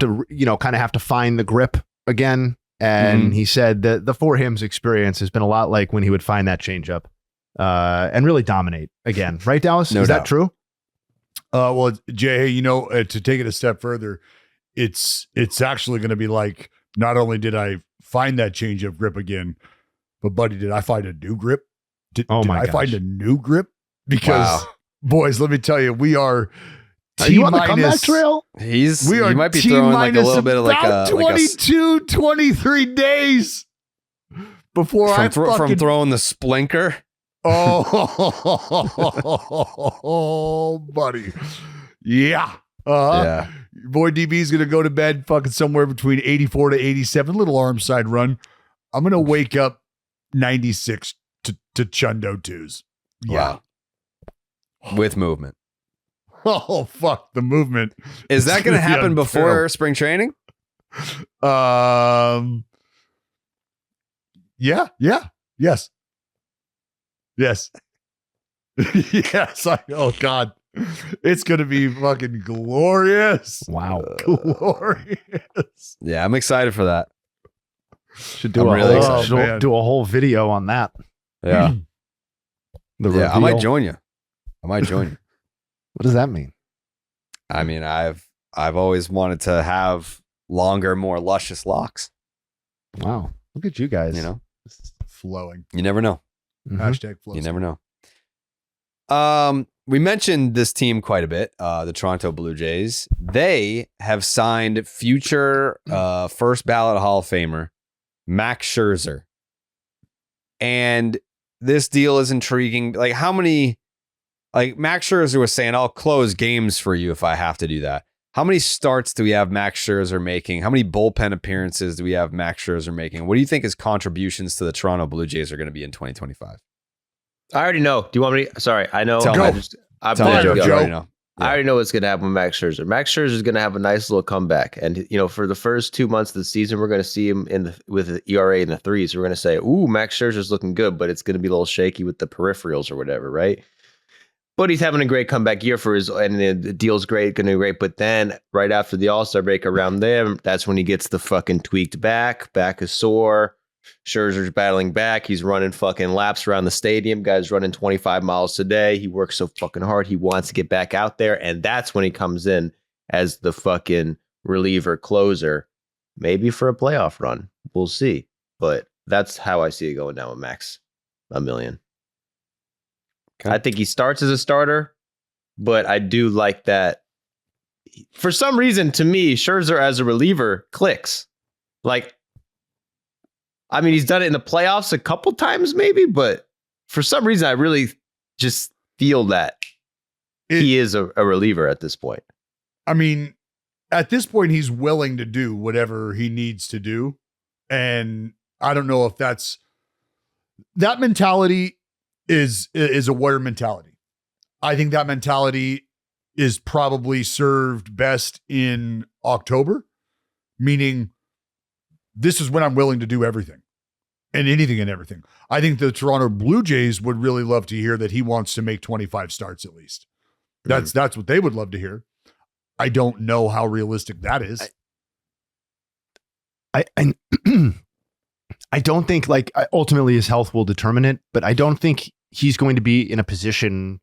have to find the grip again. And he said that the For Hims experience has been a lot like when he would find that changeup and really dominate again. Right, Dallas? No Is doubt. that true? Well, Jay, to take it a step further, it's actually going to be like, not only did I find that change of grip again, but buddy, did I find a new grip? Did I find a new grip? Because boys, let me tell you, we are you on the comeback trail? He might be throwing like a little bit of like a 23 days before from throwing the splinker. Oh, buddy. Yeah. Yeah. Your boy DB is going to go to bed fucking somewhere between 84 to 87, little arm side run. I'm going to wake up 96 to Chundo 2s. Yeah. Wow. With movement. Oh, fuck. The movement. Is that going to happen before spring training? Yeah. Yes. Yes. Yes. Oh, God. It's going to be fucking glorious. Wow. Glorious. Yeah, I'm excited for that. Should do a whole video on that. Yeah. I might join you. What does that mean? I mean, I've always wanted to have longer, more luscious locks. Wow. Look at you guys. Flowing. You never know. Hashtag flow. You never know. We mentioned this team quite a bit, the Toronto Blue Jays. They have signed future first ballot Hall of Famer Max Scherzer. And this deal is intriguing. Like, how many, like Max Scherzer was saying, I'll close games for you if I have to do that. How many starts do we have Max Scherzer making? How many bullpen appearances do we have Max Scherzer making? What do you think his contributions to the Toronto Blue Jays are going to be in 2025? I already know. Do you want me to? Sorry, I know. Tell me. I already know what's going to happen with Max Scherzer. Max Scherzer is going to have a nice little comeback. And, for the first 2 months of the season, we're going to see him with the ERA in the 3s. We're going to say, ooh, Max Scherzer's looking good, but it's going to be a little shaky with the peripherals or whatever, right? But he's having a great comeback year and the deal's great, going to be great. But then right after the All-Star break around them, that's when he gets the fucking tweaked back is sore. Scherzer's battling back. He's running fucking laps around the stadium. Guy's running 25 miles a day. He works so fucking hard. He wants to get back out there. And that's when he comes in as the fucking reliever closer, maybe for a playoff run. We'll see. But that's how I see it going down with Max. $1 million. Okay. I think he starts as a starter, but I do like that. For some reason, to me, Scherzer as a reliever clicks. Like, I mean, he's done it in the playoffs a couple times, maybe, but for some reason, I really just feel that he is a reliever at this point. I mean, at this point, he's willing to do whatever he needs to do. And I don't know if that mentality is a warrior mentality. I think that mentality is probably served best in October, meaning this is when I'm willing to do everything and anything and everything. I think the Toronto Blue Jays would really love to hear that he wants to make 25 starts at least. That's what they would love to hear. I don't know how realistic that is. I don't think ultimately his health will determine it, but I don't think he's going to be in a position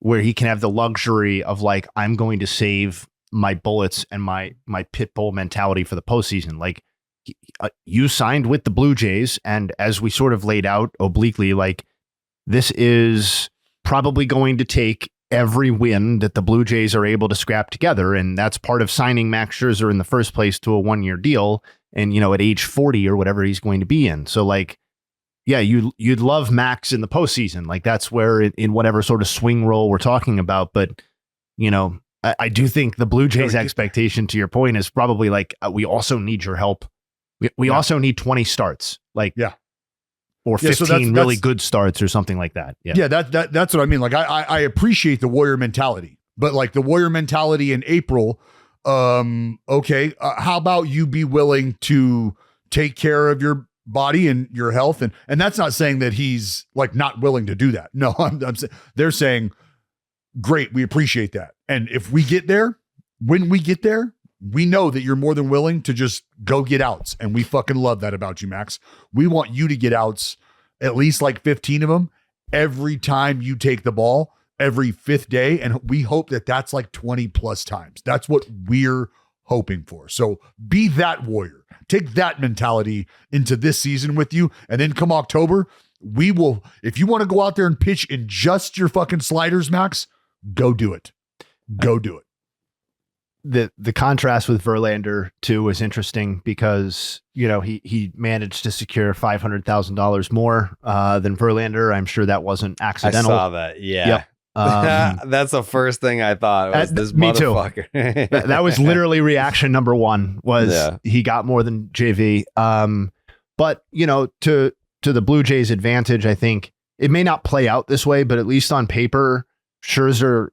where he can have the luxury of like, I'm going to save my bullets and my pit bull mentality for the postseason. Like you signed with the Blue Jays, and as we sort of laid out obliquely, like this is probably going to take every win that the Blue Jays are able to scrap together. And that's part of signing Max Scherzer in the first place to a 1-year deal. And, at age 40 or whatever he's going to be in. So like, yeah, you'd love Max in the postseason. Like that's where in whatever sort of swing role we're talking about. But, I do think the Blue Jays expectation, to your point, is probably like, we also need your help. We also need 20 starts, like, or 15 so really good starts or something like that. Yeah. That's what I mean. Like I appreciate the Warrior mentality, but like the Warrior mentality in April, okay. How about you be willing to take care of your body and your health? And that's not saying that he's like not willing to do that. No, they're saying, great. We appreciate that. And if we get there, when we get there, we know that you're more than willing to just go get outs. And we fucking love that about you, Max. We want you to get outs, at least like 15 of them every time you take the ball, every fifth day. And we hope that that's like 20 plus times. That's what we're hoping for. So be that Warrior. Take that mentality into this season with you. And then come October, we will, if you want to go out there and pitch in just your fucking sliders, Max, go do it. Go do it. The contrast with Verlander too is interesting because, he managed to secure $500,000 more than Verlander. I'm sure that wasn't accidental. I saw that. Yeah. Yep. That's the first thing I thought was this motherfucker. That was literally reaction number one was he got more than JV. But to the Blue Jays' advantage, I think it may not play out this way, but at least on paper, Scherzer,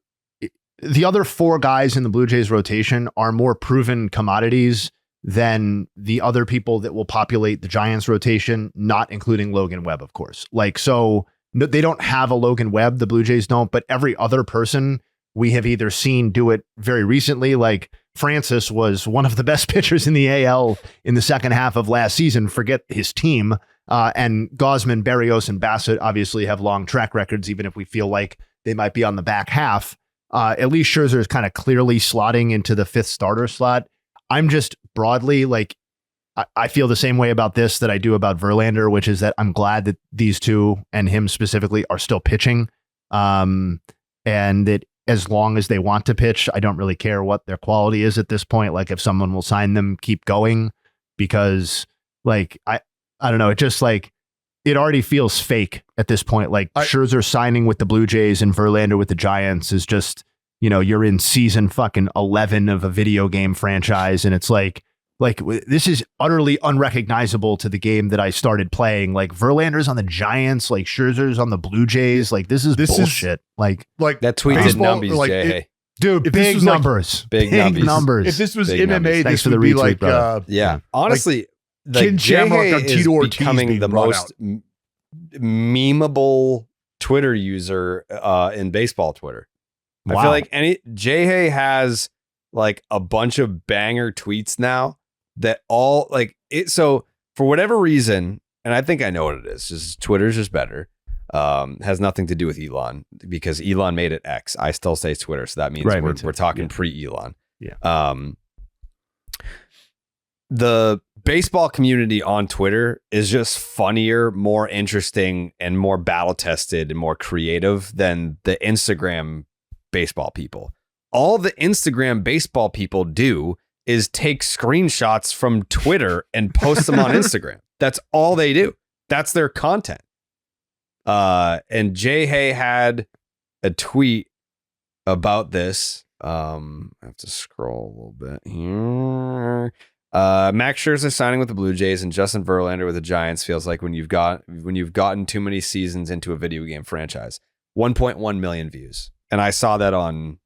the other four guys in the Blue Jays rotation are more proven commodities than the other people that will populate the Giants rotation, not including Logan Webb, of course. So they don't have a Logan Webb, the Blue Jays don't, but every other person we have either seen do it very recently, like Francis was one of the best pitchers in the AL in the second half of last season, forget his team. And Gausman, Berrios, and Bassett obviously have long track records, even if we feel like they might be on the back half. At least Scherzer is kind of clearly slotting into the fifth starter slot. I'm just broadly like, I feel the same way about this that I do about Verlander, which is that I'm glad that these two and him specifically are still pitching. And that as long as they want to pitch, I don't really care what their quality is at this point. Like if someone will sign them, keep going, because like, I don't know. It just like, it already feels fake at this point. Like Scherzer signing with the Blue Jays and Verlander with the Giants is just, you're in season fucking 11 of a video game franchise. And it's like this is utterly unrecognizable to the game that I started playing. Like Verlander's on the Giants, like Scherzer's on the Blue Jays. Like this is bullshit. Like that tweet did numbies, like Jay. Dude, big numbers. Big numbers. If this was big MMA, numbers. this would be like, honestly, Ken Shamrock on Tito Ortiz becoming the most memeable Twitter user in baseball Twitter. Wow. I feel like Jay has like a bunch of banger tweets now that all like it. So for whatever reason, and I think I know what it is, just Twitter's just better. Has nothing to do with Elon because Elon made it X. I still say Twitter, so that means we're talking pre-Elon. Yeah. The baseball community on Twitter is just funnier, more interesting, and more battle tested and more creative than the Instagram baseball people. All the Instagram baseball people do is take screenshots from Twitter and post them on Instagram. That's all they do. That's their content. And Jay Hay had a tweet about this. I have to scroll a little bit here. Max Scherzer signing with the Blue Jays and Justin Verlander with the Giants feels like when you've gotten too many seasons into a video game franchise. 1.1 million views. And I saw that on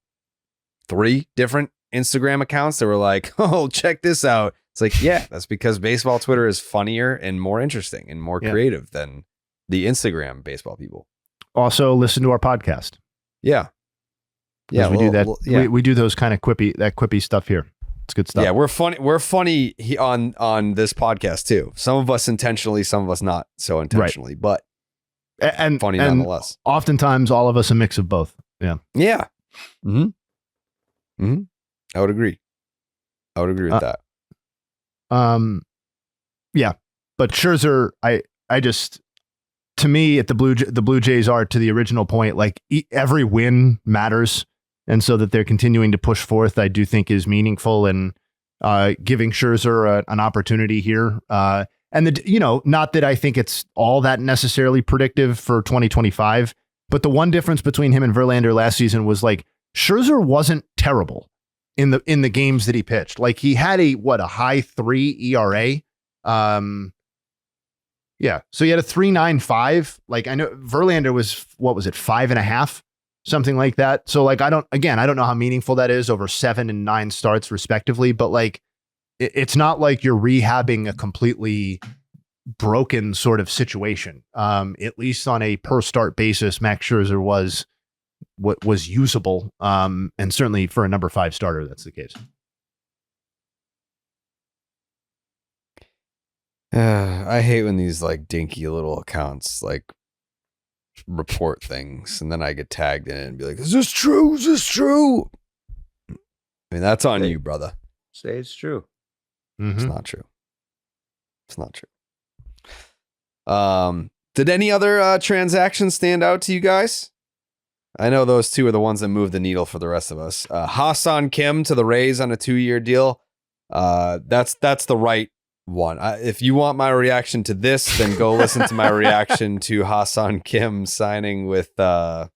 3 different Instagram accounts that were like, oh, check this out. It's like, yeah, that's because baseball Twitter is funnier and more interesting and more creative than the Instagram baseball people. Also listen to our podcast. Yeah. Yeah, we do that. We do those kind of quippy stuff here. It's good stuff. Yeah, we're funny. We're funny on this podcast too. Some of us intentionally, some of us not so intentionally, but and funny nonetheless. Oftentimes, all of us a mix of both. Yeah. Yeah. Hmm. Hmm. I would agree. With that. Yeah, but Scherzer, I just, to me, the Blue Jays are, to the original point, like every win matters. And so that they're continuing to push forth, I do think is meaningful, and giving Scherzer an opportunity here. And not that I think it's all that necessarily predictive for 2025, but the one difference between him and Verlander last season was like Scherzer wasn't terrible in the games that he pitched. Like he had a high 3 ERA. Yeah. So he had a 3.95. Like I know Verlander was, 5.5? Something like that. So like, I don't know how meaningful that is over 7 and 9 starts respectively, but like, it's not like you're rehabbing a completely broken sort of situation. At least on a per start basis, Max Scherzer was usable. And certainly for a number 5 starter, that's the case. I hate when these like dinky little accounts like report things and then I get tagged in it and be like, is this true? Is this true? I mean, that's on you, brother. Say it's true. Mm-hmm. It's not true. It's not true. Did any other transactions stand out to you guys? I know those two are the ones that move the needle for the rest of us. Ha-Seong Kim to the Rays on a 2-year deal. That's the right one. If you want my reaction to this, then go listen to my reaction to Ha-Seong Kim signing with the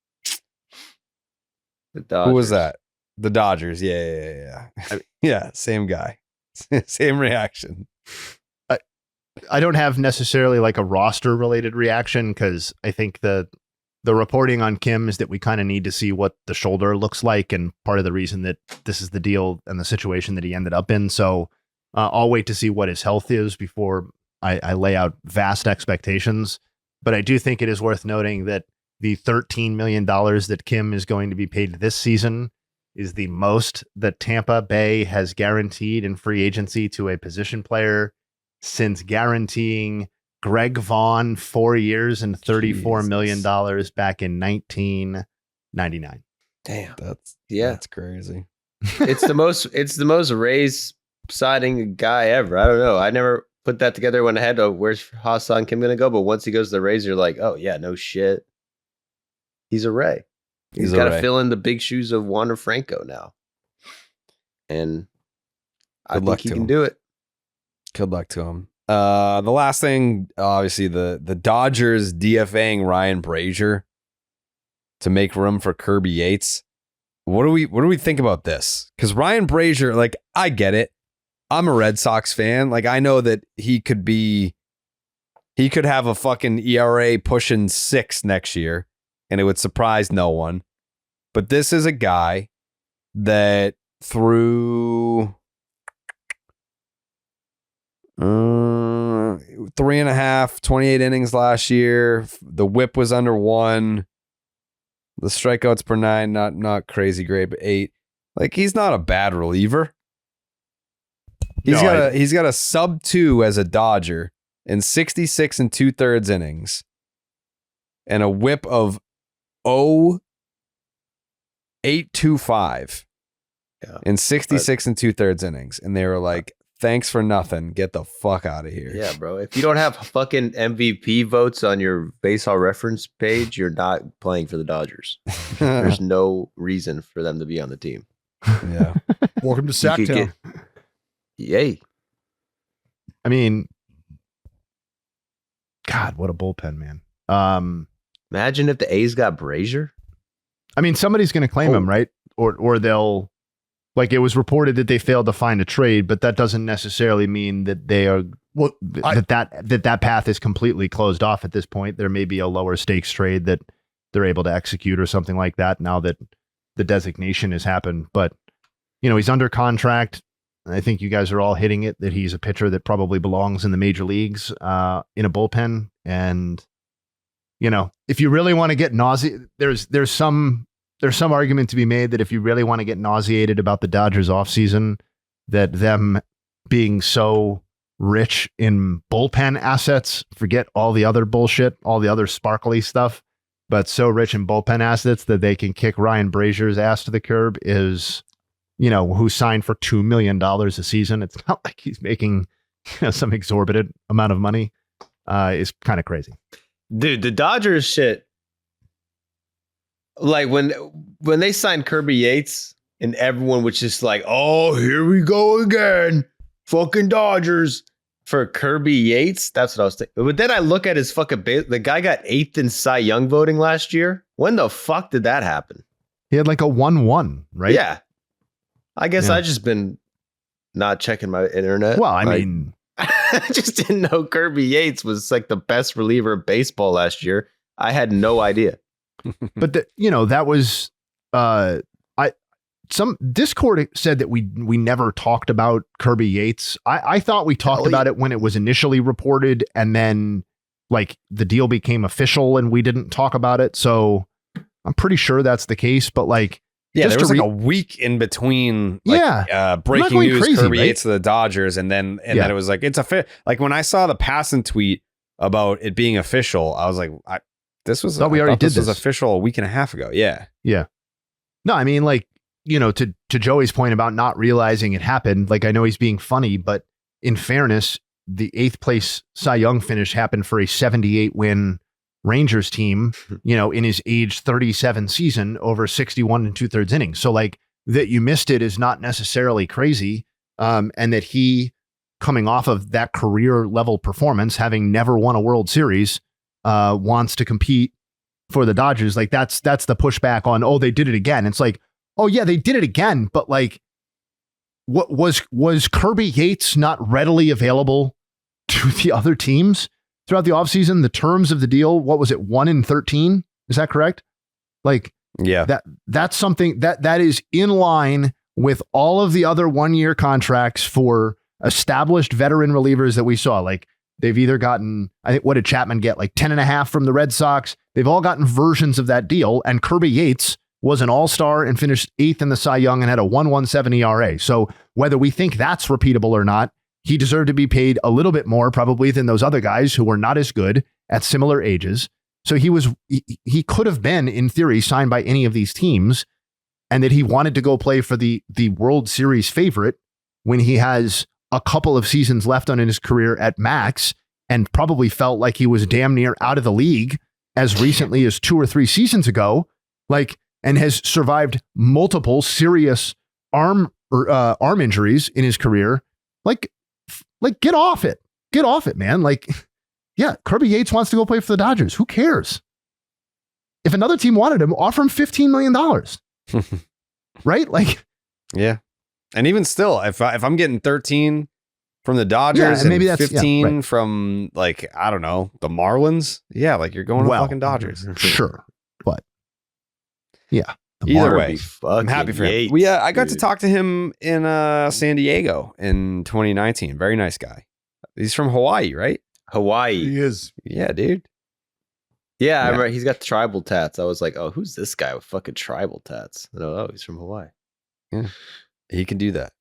Dodgers. Who was that? The Dodgers. Yeah. Yeah, same guy. Same reaction. I don't have necessarily like a roster related reaction because I think the reporting on Kim is that we kind of need to see what the shoulder looks like, and part of the reason that this is the deal and the situation that he ended up in. So I'll wait to see what his health is before I lay out vast expectations. But I do think it is worth noting that the $13 million that Kim is going to be paid this season is the most that Tampa Bay has guaranteed in free agency to a position player since guaranteeing Greg Vaughn 4 years and $34 million back in 1999. Damn, that's crazy. It's the most Rays signing guy ever. I don't know. I never put that together when I had to, where's Ha-Seong Kim going to go? But once he goes to the Rays, you're like, oh yeah, no shit. He's a Ray. He's got to fill in the big shoes of Wander Franco now. And I think he can do it. Good luck to him. The last thing, obviously, the Dodgers DFAing Ryan Brazier to make room for Kirby Yates. What do we think about this? Because Ryan Brazier, like, I get it. I'm a Red Sox fan. Like, I know that he could have a fucking ERA pushing 6 next year, and it would surprise no one. But this is a guy that through 3.5, 28 innings last year, the whip was under 1. The strikeouts per 9, not crazy great, but 8. Like, he's not a bad reliever. He's got a sub 2 as a Dodger in 66 and 2/3 innings and a whip of 0.825 in 66 and 2/3 innings. And they were like, thanks for nothing. Get the fuck out of here. Yeah, bro. If you don't have fucking MVP votes on your baseball reference page, you're not playing for the Dodgers. There's no reason for them to be on the team. Yeah. Welcome to Sacktown. Yay. I mean, God, what a bullpen, man. Imagine if the A's got Brazier. I mean, somebody's going to claim him, right? Or they'll, like, it was reported that they failed to find a trade, but that doesn't necessarily mean that they are, that path is completely closed off at this point. There may be a lower stakes trade that they're able to execute or something like that now that the designation has happened. But, he's under contract. I think you guys are all hitting it that he's a pitcher that probably belongs in the major leagues in a bullpen. And, if you really want to get there's some there's some argument to be made that if you really want to get nauseated about the Dodgers offseason, that them being so rich in bullpen assets, forget all the other bullshit, all the other sparkly stuff, but so rich in bullpen assets that they can kick Ryan Brazier's ass to the curb is, who signed for $2 million a season. It's not like he's making some exorbitant amount of money. Is kind of crazy. Dude, the Dodgers shit. Like when they signed Kirby Yates and everyone was just like, oh, here we go again. Fucking Dodgers for Kirby Yates. That's what I was thinking. But then I look at his fucking the guy got 8th in Cy Young voting last year. When the fuck did that happen? He had like a 1-1, right? Yeah. I guess I just been not checking my internet. Well, I mean, I just didn't know Kirby Yates was like the best reliever of baseball last year. I had no idea. But that was some Discord said that we never talked about Kirby Yates. I thought we talked about it when it was initially reported, and then like the deal became official and we didn't talk about it. So I'm pretty sure that's the case. But like, yeah, there was like a week in between. Like, breaking news: crazy, Kirby Yates to the Dodgers, and then it was like it's a like when I saw the Passan tweet about it being official, I was like, this was official a week and a half ago. Yeah. No, I mean, like, to Joey's point about not realizing it happened, like, I know he's being funny, but in fairness, the 8th place Cy Young finish happened for a 78 win Rangers team, in his age 37 season over 61 2/3 innings. So like that you missed it is not necessarily crazy. And that he coming off of that career level performance, having never won a World Series, wants to compete for the Dodgers. Like that's the pushback on, oh, they did it again. It's like, oh yeah, they did it again. But like, what was Kirby Yates not readily available to the other teams throughout the offseason? The terms of the deal, what was it? 1 in 13? Is that correct? Like, yeah, that's something that is in line with all of the other 1-year contracts for established veteran relievers that we saw. Like, they've either gotten, I think, what did Chapman get? Like 10.5 from the Red Sox. They've all gotten versions of that deal. And Kirby Yates was an all-star and finished 8th in the Cy Young and had a 1.17 ERA. So whether we think that's repeatable or not, he deserved to be paid a little bit more probably than those other guys who were not as good at similar ages. So he could have been, in theory, signed by any of these teams, and that he wanted to go play for the World Series favorite when he has a couple of seasons left on in his career at max, and probably felt like he was damn near out of the league as recently as 2 or 3 seasons ago, like, and has survived multiple serious arm injuries in his career. Like get off it, man. Like, yeah, Kirby Yates wants to go play for the Dodgers. Who cares? If another team wanted him, offer him $15 million. Right? Like, yeah. And even still, if I'm getting 13 from the Dodgers and maybe that's 15 from, like, I don't know, the Marlins, like, you're going to the fucking Dodgers. Sure. But yeah. Either way, I'm happy for him. I got to talk to him in San Diego in 2019. Very nice guy. He's from Hawaii, right? Hawaii. He is. Yeah, dude. Yeah, I remember he's got the tribal tats. I was like, oh, who's this guy with fucking tribal tats? Oh, he's from Hawaii. Yeah, he can do that.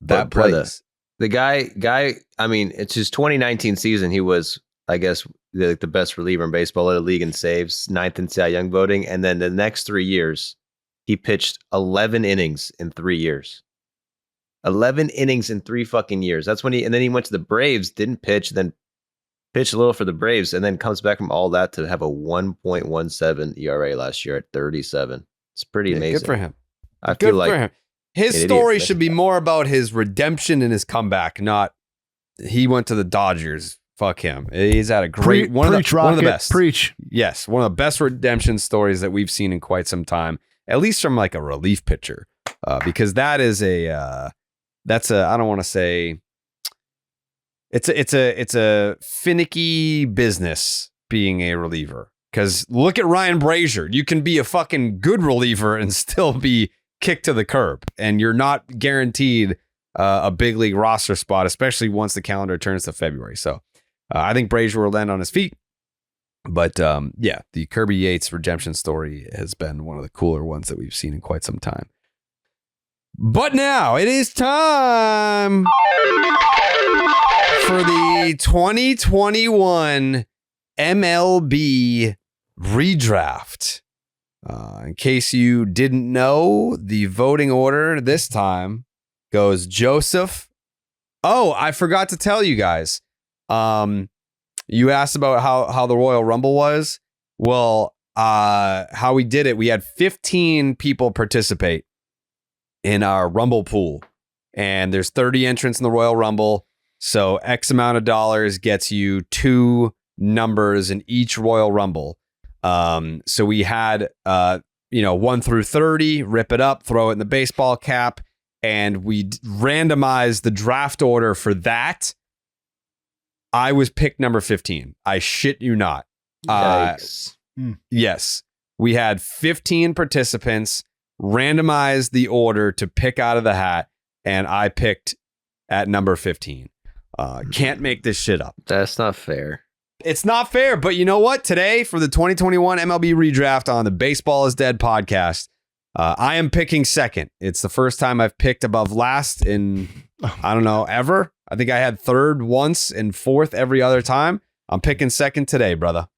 That place. The guy. I mean, it's his 2019 season. He was, I guess, the best reliever in baseball, led the league in saves, 9th in Cy Young voting, and then the next 3 years, he pitched 11 innings in 3 years. 11 innings in 3 fucking years. That's when and then he went to the Braves, didn't pitch, then pitched a little for the Braves, and then comes back from all that to have a 1.17 ERA last year at 37. It's pretty amazing. Good for him. I feel like for him. His story should be more about his redemption and his comeback, not he went to the Dodgers. Fuck him. He's had a great one of the best. Preach. Yes, one of the best redemption stories that we've seen in quite some time, at least from like a relief pitcher, because that is I don't want to say it's a finicky business being a reliever. Because look at Ryan Brazier. You can be a fucking good reliever and still be kicked to the curb, and you're not guaranteed a big league roster spot, especially once the calendar turns to February. So I think Brazier will land on his feet. But yeah, the Kirby Yates redemption story has been one of the cooler ones that we've seen in quite some time. But now it is time for the 2021 MLB Re-Draft. In case you didn't know, the voting order this time goes Joseph. Oh, I forgot to tell you guys. You asked about how the Royal Rumble was. Well, how we did it, we had 15 people participate in our Rumble pool. And there's 30 entrants in the Royal Rumble. So X amount of dollars gets you 2 numbers in each Royal Rumble. So we had, 1 through 30, rip it up, throw it in the baseball cap. And we randomized the draft order for that. I was picked number 15. I shit you not. Yes. We had 15 participants, randomized the order to pick out of the hat, and I picked at number 15. Can't make this shit up. That's not fair. It's not fair, but you know what? Today, for the 2021 MLB Redraft on the Baseball is Dead podcast, I am picking second. It's the first time I've picked above last in, I don't know, ever. I think I had third once and fourth every other time. I'm picking second today, brother.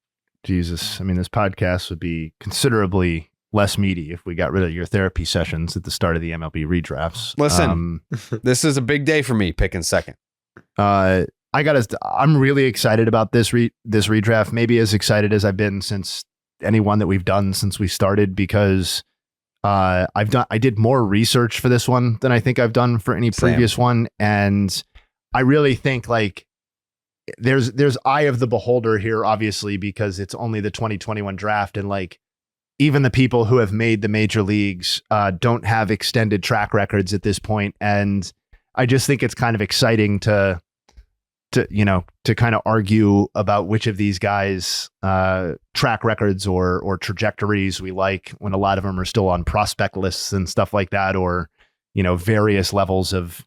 Jesus. I mean, this podcast would be considerably less meaty if we got rid of your therapy sessions at the start of the MLB redrafts. Listen, this is a big day for me picking second. I'm really excited about this redraft, maybe as excited as I've been since any one that we've done since we started, because I did more research for this one than I think I've done for any previous one. And I really think like there's eye of the beholder here, obviously, because it's only the 2021 draft. And like, even the people who have made the major leagues don't have extended track records at this point. And I just think it's kind of exciting to kind of argue about which of these guys track records or trajectories we like, when a lot of them are still on prospect lists and stuff like that, or, various levels of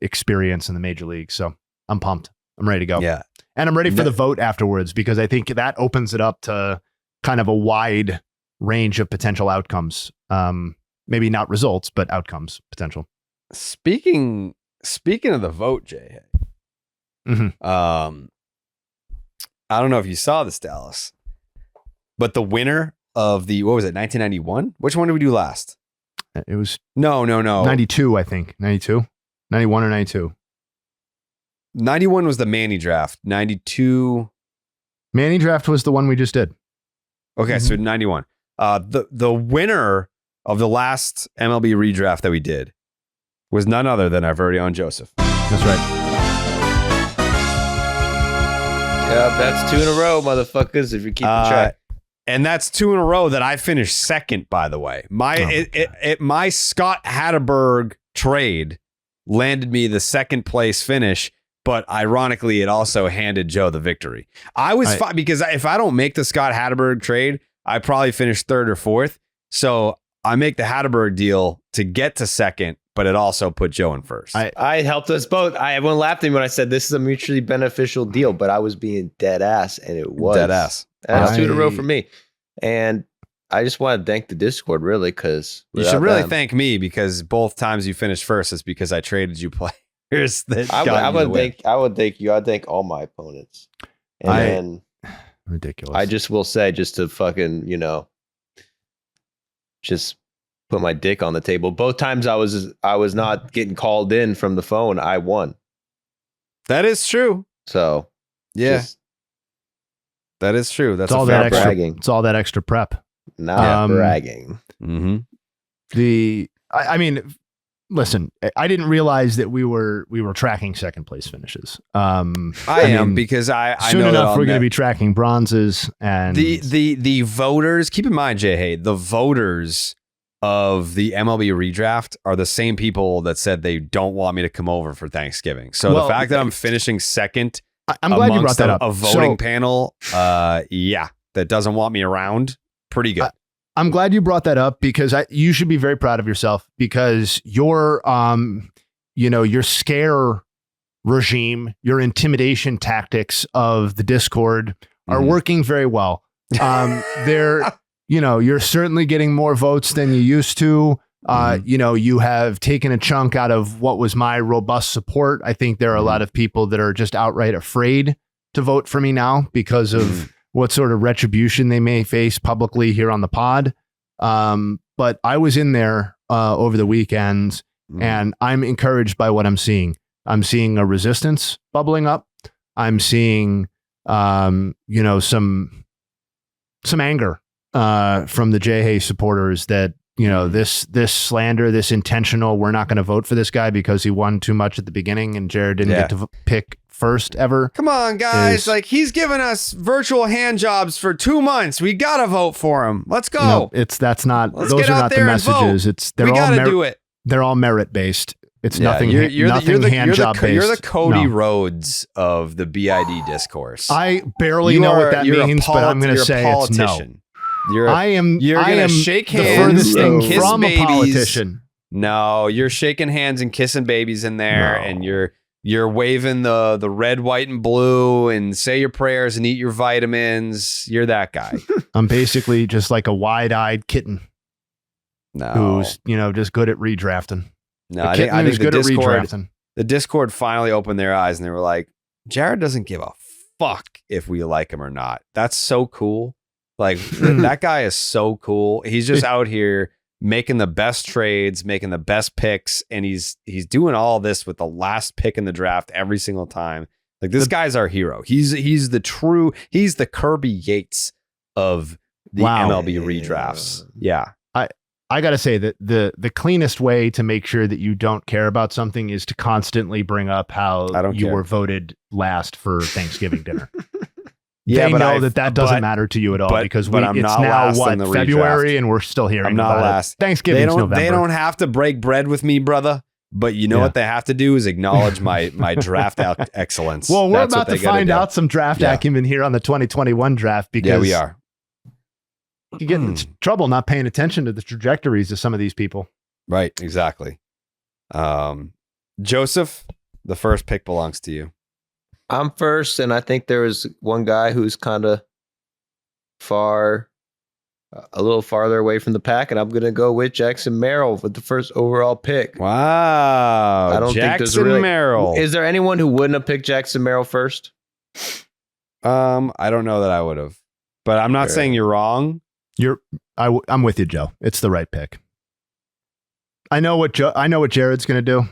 experience in the major league. So I'm pumped. I'm ready to go. Yeah. And I'm ready for the vote afterwards, because I think that opens it up to kind of a wide range of potential outcomes. Maybe not results, but outcomes potential. Speaking of the vote, Jay. Mm-hmm. I don't know if you saw this, Dallas, but the winner of the, what was it, 1991? Which one did we do last? It was no 92, I think. 92, 91 or 92. 91 was the Manny draft. 92 Manny draft was the one we just did. Okay, so 91. The winner of the last MLB redraft that we did was none other than our very own Joseph. That's right. Yeah, that's 2 in a row, motherfuckers, if you're keeping track. And that's 2 in a row that I finished second, by the way. My Scott Hatterberg trade landed me the second place finish, but ironically, it also handed Joe the victory. I was fine, because if I don't make the Scott Hatterberg trade, I probably finish third or fourth. So I make the Hatterberg deal to get to second, but it also put Joe in first. I helped us both. Everyone laughed at me when I said this is a mutually beneficial deal, but I was being dead ass, and it was. Dead ass. That's 2 in a row for me. And I just want to thank the Discord, really, because you should really thank me, because both times you finished first is because I traded you players that I would thank you. I'd thank all my opponents. And then ridiculous. I just will say, just to fucking, just put my dick on the table. Both times I was not getting called in from the phone, I won. That is true. So yeah, that is true. That's all that extra bragging. It's all that extra prep. Not bragging. Mm-hmm. I mean, listen, I didn't realize that we were tracking second place finishes. I am, because I soon know enough we're going to be tracking bronzes, and the voters. Keep in mind, Jay, the voters of the MLB redraft are the same people that said they don't want me to come over for Thanksgiving. So the fact that I'm finishing second, I'm glad you brought that up. A voting panel, that doesn't want me around. Pretty good. I'm glad you brought that up, because you should be very proud of yourself, because your scare regime, your intimidation tactics of the Discord are working very well. You're certainly getting more votes than you used to. You have taken a chunk out of what was my robust support. I think there are a lot of people that are just outright afraid to vote for me now because of what sort of retribution they may face publicly here on the pod. But I was in there over the weekend, and I'm encouraged by what I'm seeing. I'm seeing a resistance bubbling up. I'm seeing, some anger from the Jay Hay supporters that, this slander, this intentional, we're not going to vote for this guy because he won too much at the beginning and Jared didn't get to pick first ever. Come on, guys. He's given us virtual hand jobs for 2 months. We got to vote for him. Let's go. Those are not the messages. They're all merit based. It's nothing hand job based. You're the Cody Rhodes of the BID discourse. I barely know what that means, but I'm going to say it's no. You're going to shake hands and kiss babies. A politician. No, you're shaking hands and kissing babies in there, and you're waving the red, white, and blue, and say your prayers and eat your vitamins. You're that guy. I'm basically just like a wide-eyed kitten. Who's just good at redrafting. No, I think the Discord finally opened their eyes and they were like, Jared doesn't give a fuck if we like him or not. That's so cool. That guy is so cool. He's just out here making the best trades, making the best picks, and he's doing all this with the last pick in the draft every single time. This guy's our hero. He's the Kirby Yates of the MLB redrafts. Yeah. I got to say that the cleanest way to make sure that you don't care about something is to constantly bring up how you were voted last for Thanksgiving dinner. They know that doesn't matter to you at all because it's now February and we're still hearing I'm not last. Thanksgiving's November. They don't have to break bread with me, brother. But you know what they have to do is acknowledge my draft excellence. Well, we're about to find out some draft acumen here on the 2021 draft because we are. You get in trouble not paying attention to the trajectories of some of these people. Right, exactly. Joseph, the first pick belongs to you. I'm first, and I think there was one guy who's kind of a little farther away from the pack, and I'm going to go with Jackson Merrill with the first overall pick. Wow. I don't think there's Merrill. Is there anyone who wouldn't have picked Jackson Merrill first? I don't know that I would have, but I'm not saying you're wrong. I'm with you, Joe. It's the right pick. I know what Jared's going to do.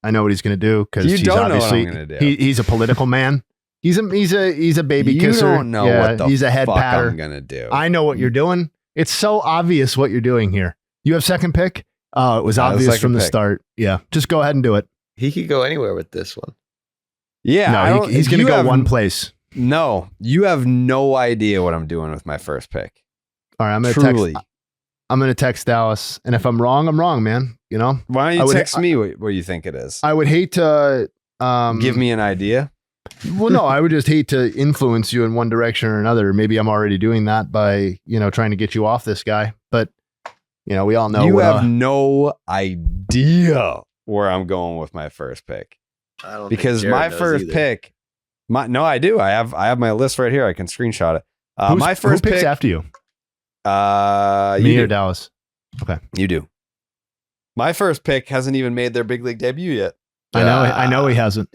I know what he's going to do because he's obviously he's a political man. He's a baby kisser. You don't know what the he's a head patter. I'm going to do. I know what you're doing. It's so obvious what you're doing here. You have second pick. Oh, it was obvious from the start. Yeah, just go ahead and do it. He could go anywhere with this one. Yeah, he's going to go one place. No, you have no idea what I'm doing with my first pick. All right, I'm going to text Dallas, and if I'm wrong, I'm wrong, man. Why don't you text me what you think it is? I would hate to give me an idea. Well, no, I would just hate to influence you in one direction or another. Maybe I'm already doing that by trying to get you off this guy. But we all know you have no idea where I'm going with my first pick. I don't because my first pick. No, I do. I have my list right here. I can screenshot it. My first who picks pick after you. Me or Dallas? Okay, you do. My first pick hasn't even made their big league debut yet. I know he hasn't.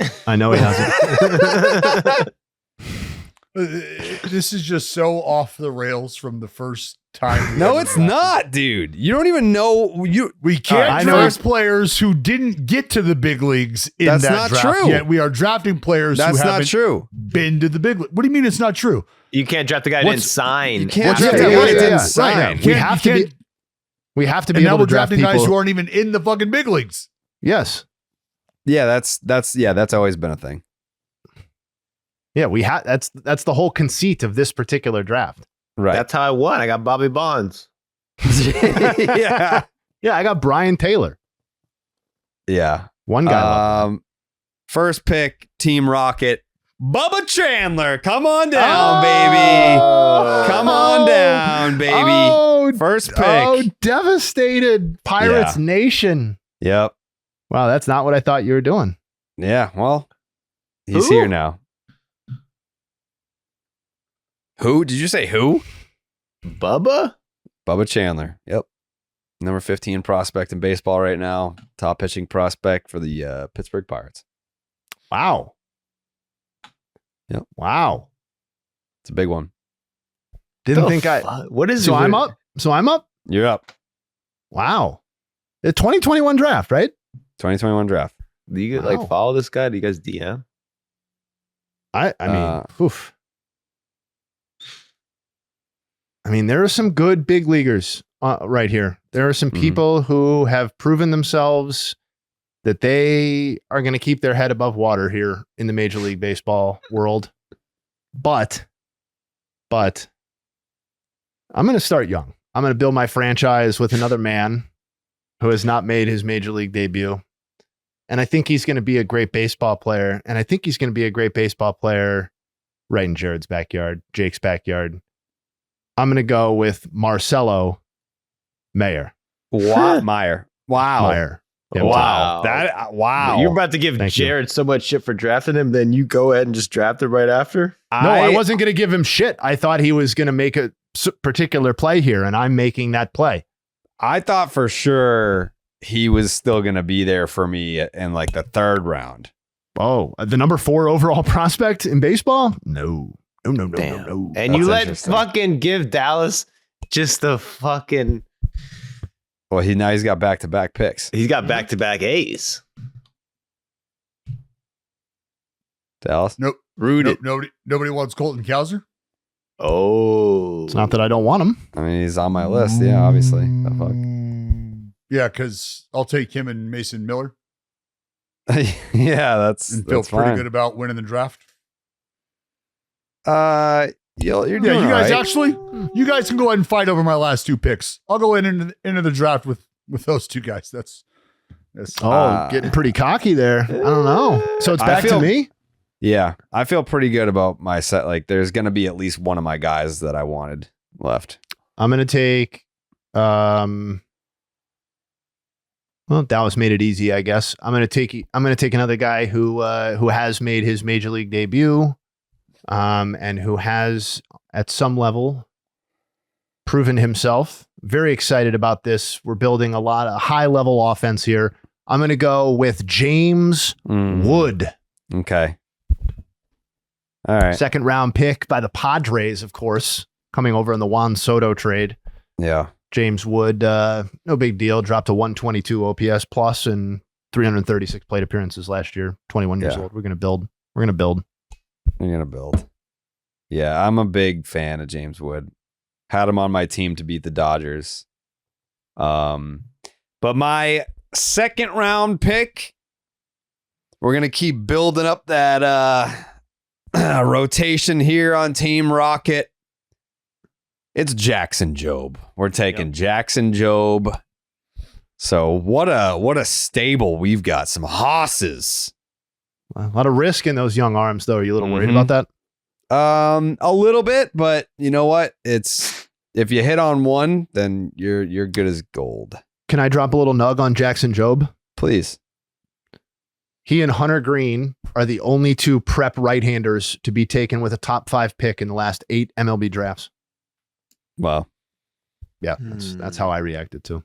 This is just so off the rails from the first time. No, it's not, dude. You don't even know. We can't draft players who didn't get to the big leagues in that draft. That's not true. Yet we are drafting players who haven't been to the big league. What do you mean it's not true? You can't draft the guy who didn't sign. You can't draft the guy who didn't sign. We have to be and now able we're to draft drafting people guys who aren't even in the fucking big leagues. Yes. Yeah, that's always been a thing. Yeah, that's the whole conceit of this particular draft. Right. That's how I won. I got Bobby Bonds. Yeah. Yeah, I got Brian Taylor. Yeah. One guy. First pick, Team Rocket. Bubba Chandler, come on down, baby. Come on down, baby. First pick. Oh, devastated Pirates Nation. Yep. Wow, that's not what I thought you were doing. Yeah, well, he's here now. Who? Did you say who? Bubba Chandler. Yep. Number 15 prospect in baseball right now. Top pitching prospect for the Pittsburgh Pirates. Wow. Yep. Wow. It's a big one. What is So I'm up. You're up. Wow. The 2021 draft, right? 2021 draft. Do you follow this guy? Do you guys DM? I mean, oof. I mean, there are some good big leaguers right here. There are some people who have proven themselves that they are going to keep their head above water here in the Major League Baseball world. But I'm going to start young. I'm going to build my franchise with another man who has not made his Major League debut. And I think he's going to be a great baseball player. And I think he's going to be a great baseball player right in Jared's backyard, Jake's backyard. I'm going to go with Marcelo Meyer. Meyer. Wow. Meyer. Yeah, wow. Wow. You're about to give Jared so much shit for drafting him, then you go ahead and just draft him right after? No, I wasn't going to give him shit. I thought he was going to make a particular play here, and I'm making that play. I thought for sure he was still going to be there for me in like the third round. Oh, the number 4 overall prospect in baseball? No. No. And That's you let fucking give Dallas just the fucking... Well, he's got back-to-back picks. He's got back-to-back A's. Dallas? Nope. Rooted. Nope, nobody wants Colton Cowser. Oh. It's not that I don't want him. I mean, he's on my list. Yeah, obviously. The fuck? Yeah, because I'll take him and Mason Miller. Yeah, that's feel pretty fine. good about winning the draft. You're doing you guys right. you guys can go ahead and fight over my last 2 picks. I'll go into the draft with those 2 guys. That's getting pretty cocky there. I don't know. So it's back to me? Yeah, I feel pretty good about my set. Like, there's going to be at least one of my guys that I wanted left. I'm going to take, well, Dallas made it easy, I guess. I'm going to take another guy who has made his Major League debut, and who has at some level proven himself. Very excited about this. We're building a lot of high level offense here. I'm going to go with James Wood. Okay. All right. 2nd round pick by the Padres, of course, coming over in the Juan Soto trade. Yeah. James Wood, no big deal. Dropped to 122 OPS plus and 336 plate appearances last year. 21 years old. We're going to build. You're going to build. Yeah, I'm a big fan of James Wood. Had him on my team to beat the Dodgers. But my 2nd round pick, we're going to keep building up that rotation here on Team Rocket. It's Jackson Jobe. We're taking Jackson Jobe. So what a stable we've got. Some hosses. A lot of risk in those young arms, though. Are you a little worried about that? A little bit, but you know what? It's if you hit on one, then you're good as gold. Can I drop a little nug on Jackson Jobe? Please. He and Hunter Green are the only 2 prep right-handers to be taken with a top 5 pick in the last 8 MLB drafts. Wow. Yeah, that's how I reacted to.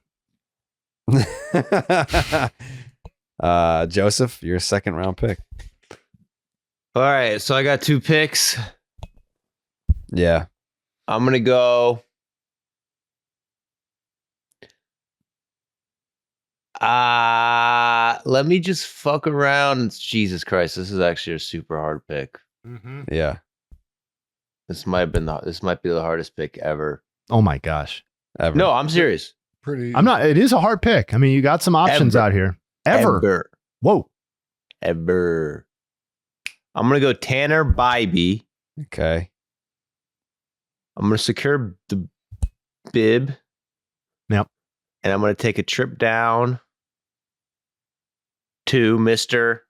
Joseph, your 2nd round pick. All right, so I got 2 picks. Yeah. I'm going to go. Let me just fuck around. Jesus Christ, this is actually a super hard pick. Yeah. This might be the hardest pick ever. Oh my gosh. Ever. No, I'm serious. I'm not. It is a hard pick. I mean, you got some options out here. Ever. Whoa. Ever. I'm going to go Tanner Bybee. Okay. I'm going to secure the bib. Yep. And I'm going to take a trip down to Mr.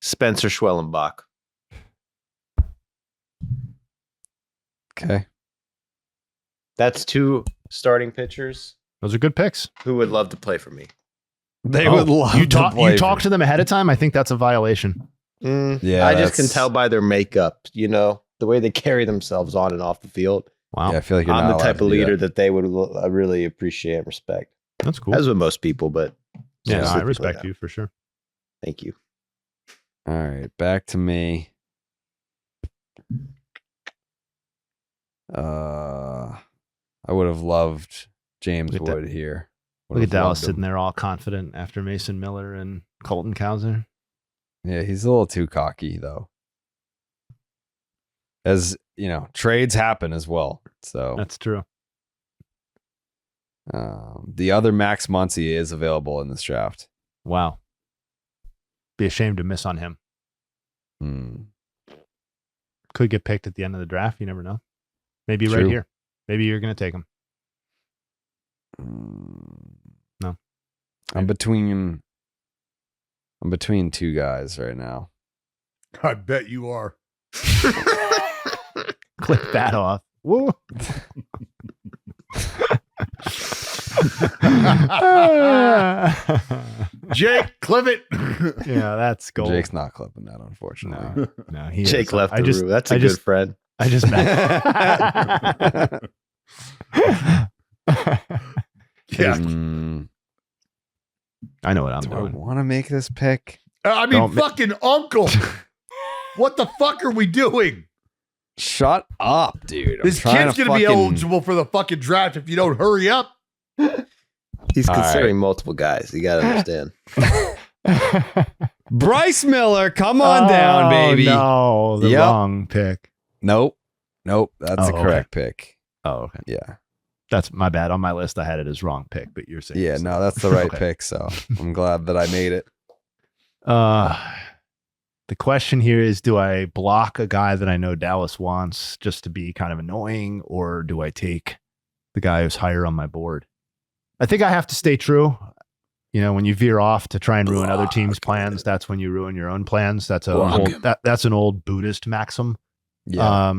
Spencer Schwellenbach. Okay. That's 2 starting pitchers. Those are good picks. Who would love to play for me? They would love you to play. You talk to them ahead of time. I think that's a violation. Yeah, I just can tell by their makeup, the way they carry themselves on and off the field. Wow. Yeah, I feel like I'm the type of leader that they would really appreciate and respect. That's cool. As with most people, but yeah, I respect you for sure. Thank you. All right, back to me. I would have loved James Wood here. Look at Dallas sitting there all confident after Mason Miller and Colton Cowser. Yeah, he's a little too cocky, though. As you know, trades happen as well. So that's true. The other Max Muncy is available in this draft. Wow. Be ashamed to miss on him. Could get picked at the end of the draft. You never know. Maybe right here. Maybe you're going to take him. No. I'm between two guys right now. I bet you are. Click that off. Woo. Jake, clip it. Yeah, that's gold. Jake's not clipping that, unfortunately. No, Jake left the room. That's a good friend. I just met. Yeah. I know what I'm doing. doing. I want to make this pick. I mean, fucking uncle. What the fuck are we doing? Shut up, dude. This kid's going to be eligible for the fucking draft if you don't hurry up. He's considering multiple guys. You got to understand. Bryce Miller, come on down, baby. No, the wrong pick. Nope. That's the correct pick. Oh, okay. Yeah. That's my bad. On my list, I had it as wrong pick, but you're saying. Yeah, no, that's the right pick. So I'm glad that I made it. The question here is, do I block a guy that I know Dallas wants just to be kind of annoying, or do I take the guy who's higher on my board? I think I have to stay true. You know, when you veer off to try and ruin other teams' plans, that's when you ruin your own plans. That's that's an old Buddhist maxim. Yeah.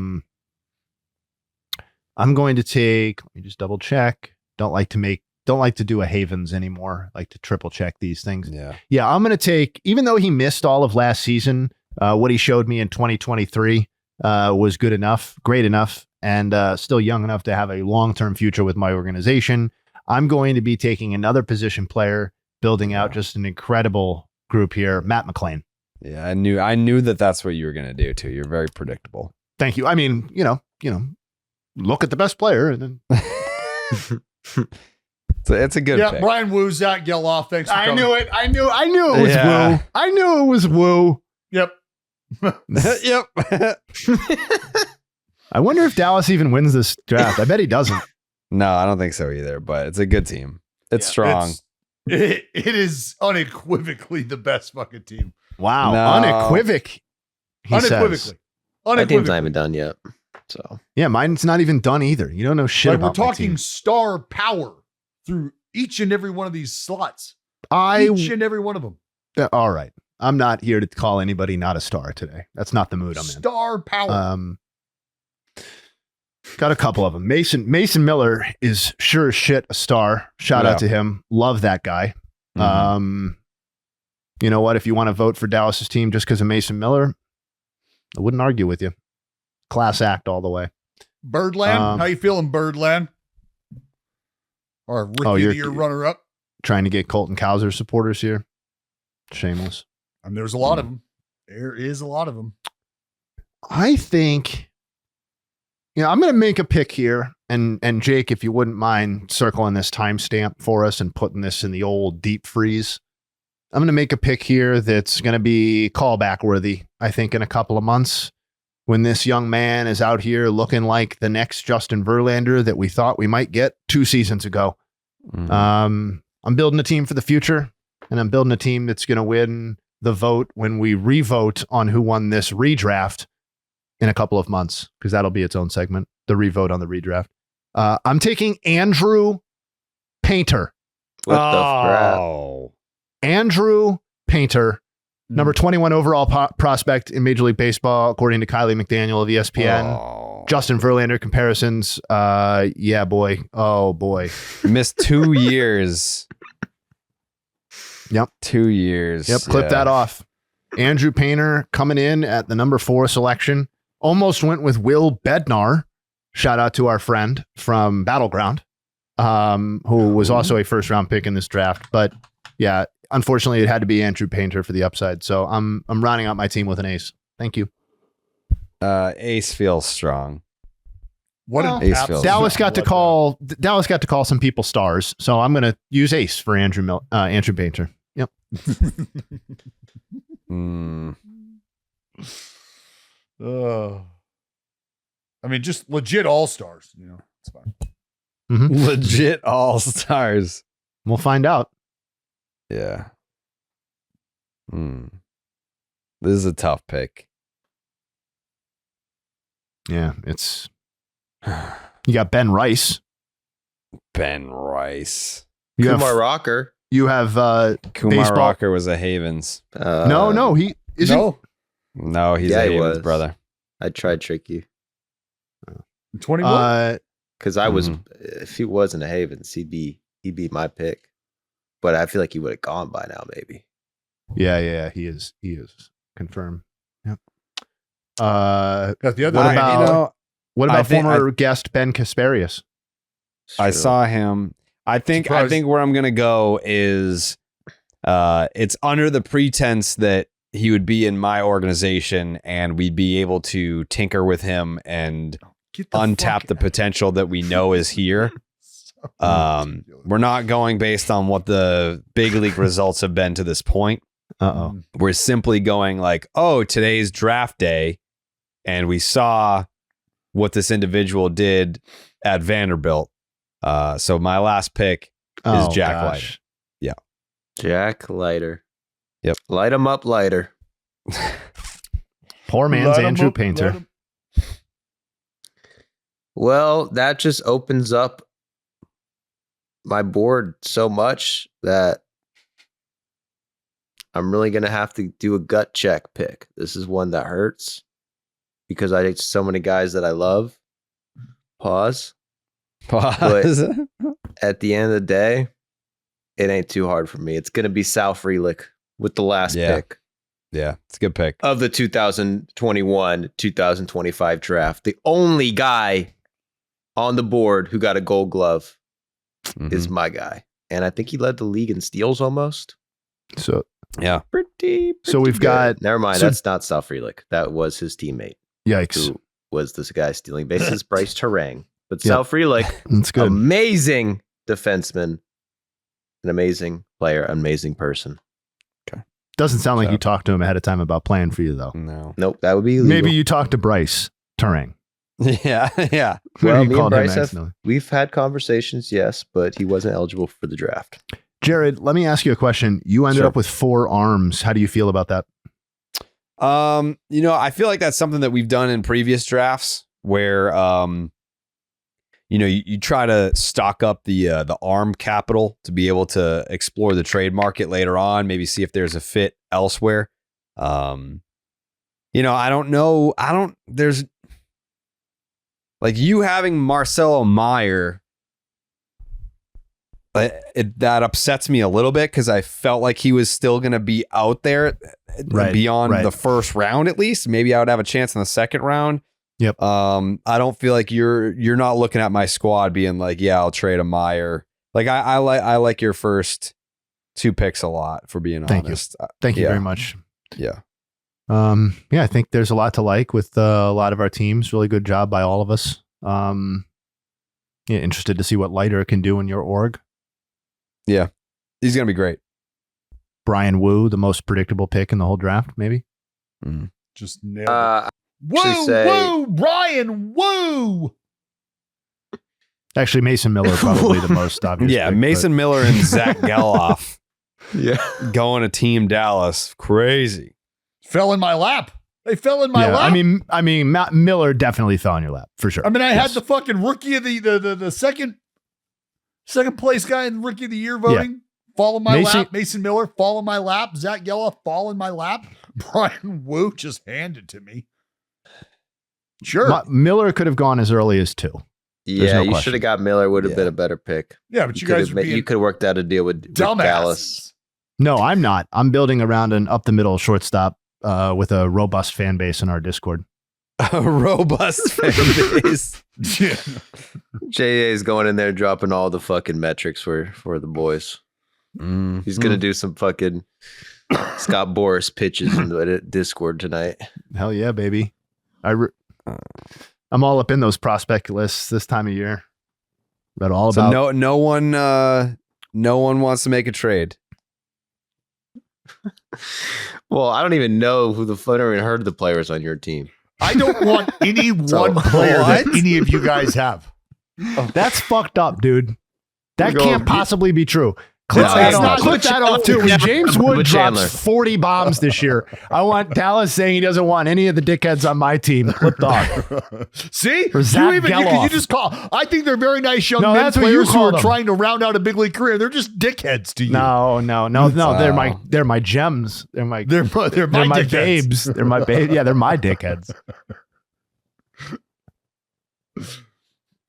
I'm going to take, let me just double check. Don't like to do a Havens anymore. Like to triple check these things. Yeah. I'm going to take, even though he missed all of last season, what he showed me in 2023 was good enough, great enough, and still young enough to have a long-term future with my organization. I'm going to be taking another position player, building out just an incredible group here, Matt McClain. Yeah, I knew that that's what you were going to do too. You're very predictable. Thank you. I mean, you know, look at the best player and then. So it's a good pick. Brian Woo's Zach Geloff. Thanks for coming. I knew it was Woo. I knew it was Woo. Yep. Yep. I wonder if Dallas even wins this draft. I bet he doesn't. No, I don't think so either, but it's a good team. It's strong. It is unequivocally the best fucking team. Wow. No. Unequivocally. My team's not even done yet. So yeah, mine's not even done either. You don't know shit about we're my talking team. star power through each and every one of these slots. Each and every one of them. All right. I'm not here to call anybody not a star today. That's not the mood I'm in. Star power. Got a couple of them. Mason Miller is sure as shit a star. Shout out to him. Love that guy. Mm-hmm. You know what? If you want to vote for Dallas's team just because of Mason Miller, I wouldn't argue with you. Class act all the way. Birdland, how you feeling, Birdland? Or Rookie of the Year runner-up? Trying to get Colton Cowser supporters here. Shameless. And there's a lot of them. There is a lot of them. I think, I'm going to make a pick here. And Jake, if you wouldn't mind circling this timestamp for us and putting this in the old deep freeze. I'm going to make a pick here that's going to be callback worthy, I think, in a couple of months. When this young man is out here looking like the next Justin Verlander that we thought we might get 2 seasons ago. Mm-hmm. I'm building a team for the future, and I'm building a team that's going to win the vote when we re-vote on who won this redraft in a couple of months, because that'll be its own segment, the re-vote on the redraft. I'm taking Andrew Painter. What the crap? Andrew Painter. Number 21 overall prospect in Major League Baseball, according to Kylie McDaniel of ESPN. Justin Verlander comparisons. Yeah, boy. Oh, boy. Missed 2 years. Yep. 2 years. Yep. Clip that off. Andrew Painter coming in at the number 4 selection. Almost went with Will Bednar. shout out to our friend from Battleground, who was also a first round pick in this draft. But yeah, unfortunately, it had to be Andrew Painter for the upside. So I'm rounding out my team with an ace. Thank you. Ace feels strong. Dallas got to call some people stars, so I'm going to use ace for Andrew Painter. Yep. I mean, just legit all-stars, it's fine. Mm-hmm. Legit all-stars. We'll find out. Yeah. This is a tough pick. Yeah, you got Ben Rice. Kumar Rocker. You have Kumar Rocker was a Havens. No, he is. No, he's a Havens brother. I tried to trick you. 21. Because I was, if he wasn't a Havens, he'd be my pick. But I feel like he would have gone by now, maybe. Yeah, he is confirmed. Yep. Got the other. What about former guest Ben Kasparius? I saw him. I think where I'm gonna go is it's under the pretense that he would be in my organization and we'd be able to tinker with him and untap the potential that we know is here. We're not going based on what the big league results have been to this point. We're simply going like, oh, today's draft day, and we saw what this individual did at Vanderbilt. So my last pick is Jack Leiter. Yeah. Jack Leiter. Yep. Light him up, Leiter. Poor man's Andrew Painter. Well, that just opens up my board so much that I'm really going to have to do a gut check pick. This is one that hurts because I hate so many guys that I love. Pause. But at the end of the day, it ain't too hard for me. It's going to be Sal Frelick with the last pick. Yeah, it's a good pick. Of the 2021-2025 draft. The only guy on the board who got a gold glove is my guy. And I think he led the league in steals almost. So, yeah. Pretty so we've good. got... Never mind, that's not Sal Frelick. That was his teammate. Yikes. Who was this guy stealing bases? Bryce Terang. But Sal Frelick, that's good. Amazing defenseman, an amazing player, amazing person. Okay. Doesn't sound like you talked to him ahead of time about playing for you, though. No. Nope, that would be illegal. Maybe you talked to Bryce Terang. Yeah. Well, me and Bryce we've had conversations, yes, but he wasn't eligible for the draft. Jared, let me ask you a question. You ended up with 4 arms. How do you feel about that? I feel like that's something that we've done in previous drafts where, you try to stock up the arm capital to be able to explore the trade market later on, maybe see if there's a fit elsewhere. I don't know. There's like you having Marcelo Meyer. That upsets me a little bit because I felt like he was still going to be out there beyond the first round, at least. Maybe I would have a chance in the second round. Yep. I don't feel like you're not looking at my squad being like, yeah, I'll trade a Meyer. Like I like your first 2 picks a lot, for being honest. Thank you very much. Yeah. I think there's a lot to like with a lot of our teams. Really good job by all of us. Interested to see what Leiter can do in your org. Yeah, he's gonna be great. Brian Wu, the most predictable pick in the whole draft, maybe. Just nailed it. Woo, Brian Woo. Actually, Mason Miller probably the most obvious. Yeah, pick, Mason Miller and Zach Geloff. Yeah, going to Team Dallas, crazy. Fell in my lap. They fell in my lap. I mean, Matt Miller definitely fell in your lap for sure. I mean, I had the fucking rookie of the second place guy in rookie of the year voting. Fall in my lap. Mason Miller, fall in my lap. Zach Geloff, fall in my lap. Brian Wu just handed to me. Sure. Miller could have gone as early as 2. Yeah, you should have got Miller. Would have been a better pick. Yeah, but you guys you could have worked out a deal with Dallas. No, I'm not. I'm building around an up the middle shortstop with a robust fan base in our Discord. A robust fan base. Yeah. JA is going in there dropping all the fucking metrics for the boys. He's gonna do some fucking Scott Boris pitches in the Discord tonight. Hell yeah, baby! I'm all up in those prospect lists this time of year. Read all about. So no one wants to make a trade. Well, I don't even know who I never even heard of the players on your team. I don't want any one player that any of you guys have. That's fucked up, dude. That can't possibly be true. Clip No, that off too. When James Wood Chandler. drops 40 bombs this year, I want Dallas saying he doesn't want any of the dickheads on my team clipped off. See, Or Zach Geloff. you just call. I think they're very nice young No, men that's what you players who call are them. trying to round out a big league career. They're just dickheads to you. No. They're my gems. They're my dickheads. babes. They're my babes. Yeah, they're my dickheads.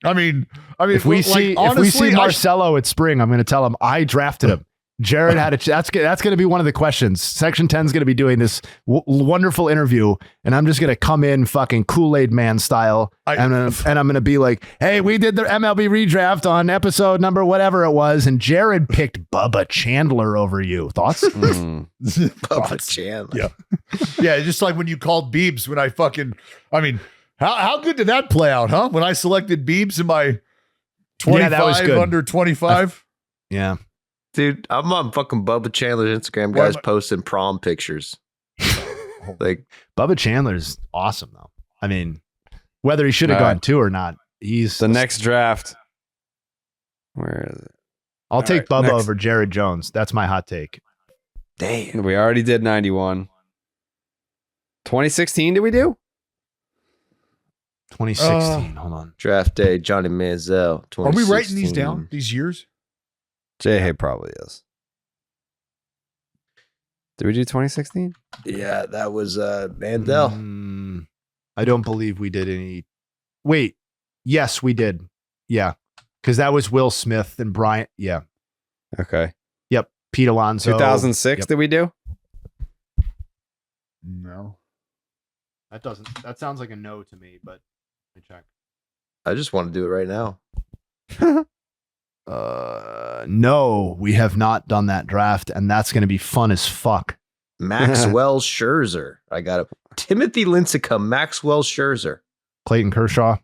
I mean, If we see honestly, Marcelo at spring, I'm going to tell him I drafted him. Jared had that's going to be one of the questions. Section 10 is going to be doing this wonderful interview, and I'm just going to come in fucking Kool-Aid Man style, and I'm going to be like, "Hey, we did the MLB redraft on episode number whatever it was, and Jared picked Bubba Chandler over you. Thoughts?" Bubba Chandler. Yeah, just like when you called Biebs when how good did that play out, huh? When I selected Biebs in my 25 that was good. under 25. Yeah. Dude, I'm on fucking Bubba Chandler's Instagram, guys, posting prom pictures. Like Bubba Chandler's awesome though. I mean, whether he should have gone 2 or not, he's The next draft. Where is it? I'll take right, Bubba next. over Jared Jones. That's my hot take. damn. We already did 91. 2016 did we do? 2016. Hold on. Draft day, Johnny Manziel. Are we writing 2016. these down? These years? J-Hay probably is. Did we do 2016? Yeah, that was Manziel. I don't believe we did any. Wait. Yes, we did. Yeah. Because that was Will Smith and Bryant. Yeah. Okay. Yep. Pete Alonso. 2006 Yep. did we do? No. That sounds like a no to me, but let me check. I just want to do it right now. No, we have not done that draft, and that's going to be fun as fuck. Maxwell Scherzer. I got it. Timothy Lincecum, Maxwell Scherzer. Clayton Kershaw.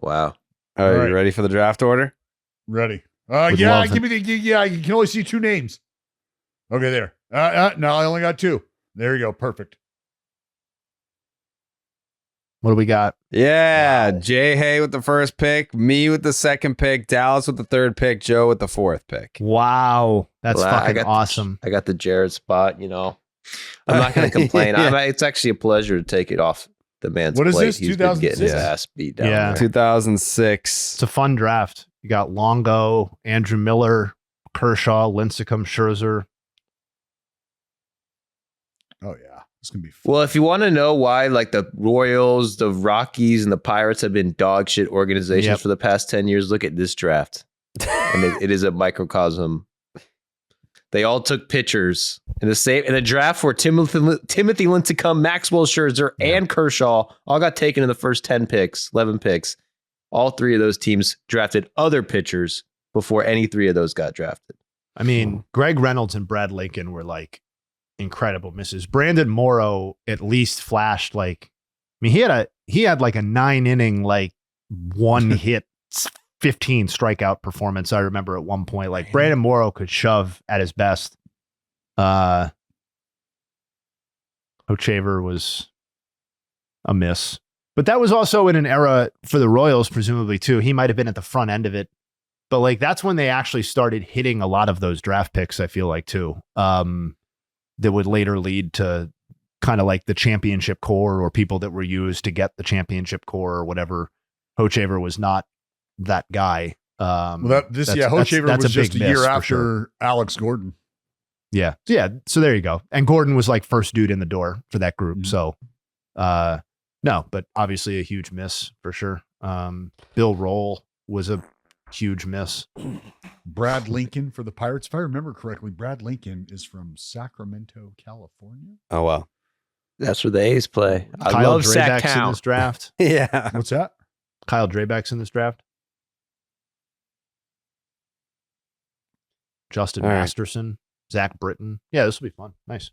Wow. Are All right. you ready for the draft order? Ready. Would Yeah, love give me you can only see 2 names. Okay, there. No, I only got 2. There you go. Perfect. What do we got? Yeah. J-Hay with the first pick, me with the second pick, Dallas with the third pick, Joe with the fourth pick. Wow. That's Well, fucking awesome. I got the Jared spot, I'm not going to complain. Yeah. It's actually a pleasure to take it off the man's What is plate. this, He's been getting his 2006? ass beat down Yeah. there. 2006. It's a fun draft. You got Longo, Andrew Miller, Kershaw, Lincecum, Scherzer. Oh yeah, it's gonna be fun. Well, if you want to know why, like the Royals, the Rockies, and the Pirates have been dog shit organizations Yep. for the past 10 years, look at this draft. And it is a microcosm. They all took pitchers in the draft for Timothy Lincecum, Maxwell Scherzer, and Kershaw all got taken in the first 11 picks. All 3 of those teams drafted other pitchers before any 3 of those got drafted. I mean, Greg Reynolds and Brad Lincoln were like incredible misses. Brandon Morrow at least flashed he had like a 9-inning, like 1 hit, 15 strikeout performance. I remember at one point, like Brandon Morrow could shove at his best. Hochaver was a miss, but that was also in an era for the Royals, presumably too. He might have been at the front end of it, but like that's when they actually started hitting a lot of those draft picks. I feel like too. That would later lead to kind of like the championship core or people that were used to get the championship core or whatever. Hochaver was not that guy. Hochaver was just a year after sure. Alex Gordon. Yeah. So there you go. And Gordon was like first dude in the door for that group. Mm-hmm. So, no, but obviously a huge miss for sure. Bill Roll was a huge miss. Brad Lincoln for the Pirates. If I remember correctly, Brad Lincoln is from Sacramento, California. Oh, well. That's where the A's play. I Kyle love Drabek's Sacktown in this draft. Yeah. What's that? Kyle Drabek's in this draft. Justin Masterson, Zach Britton. Yeah, this will be fun. Nice.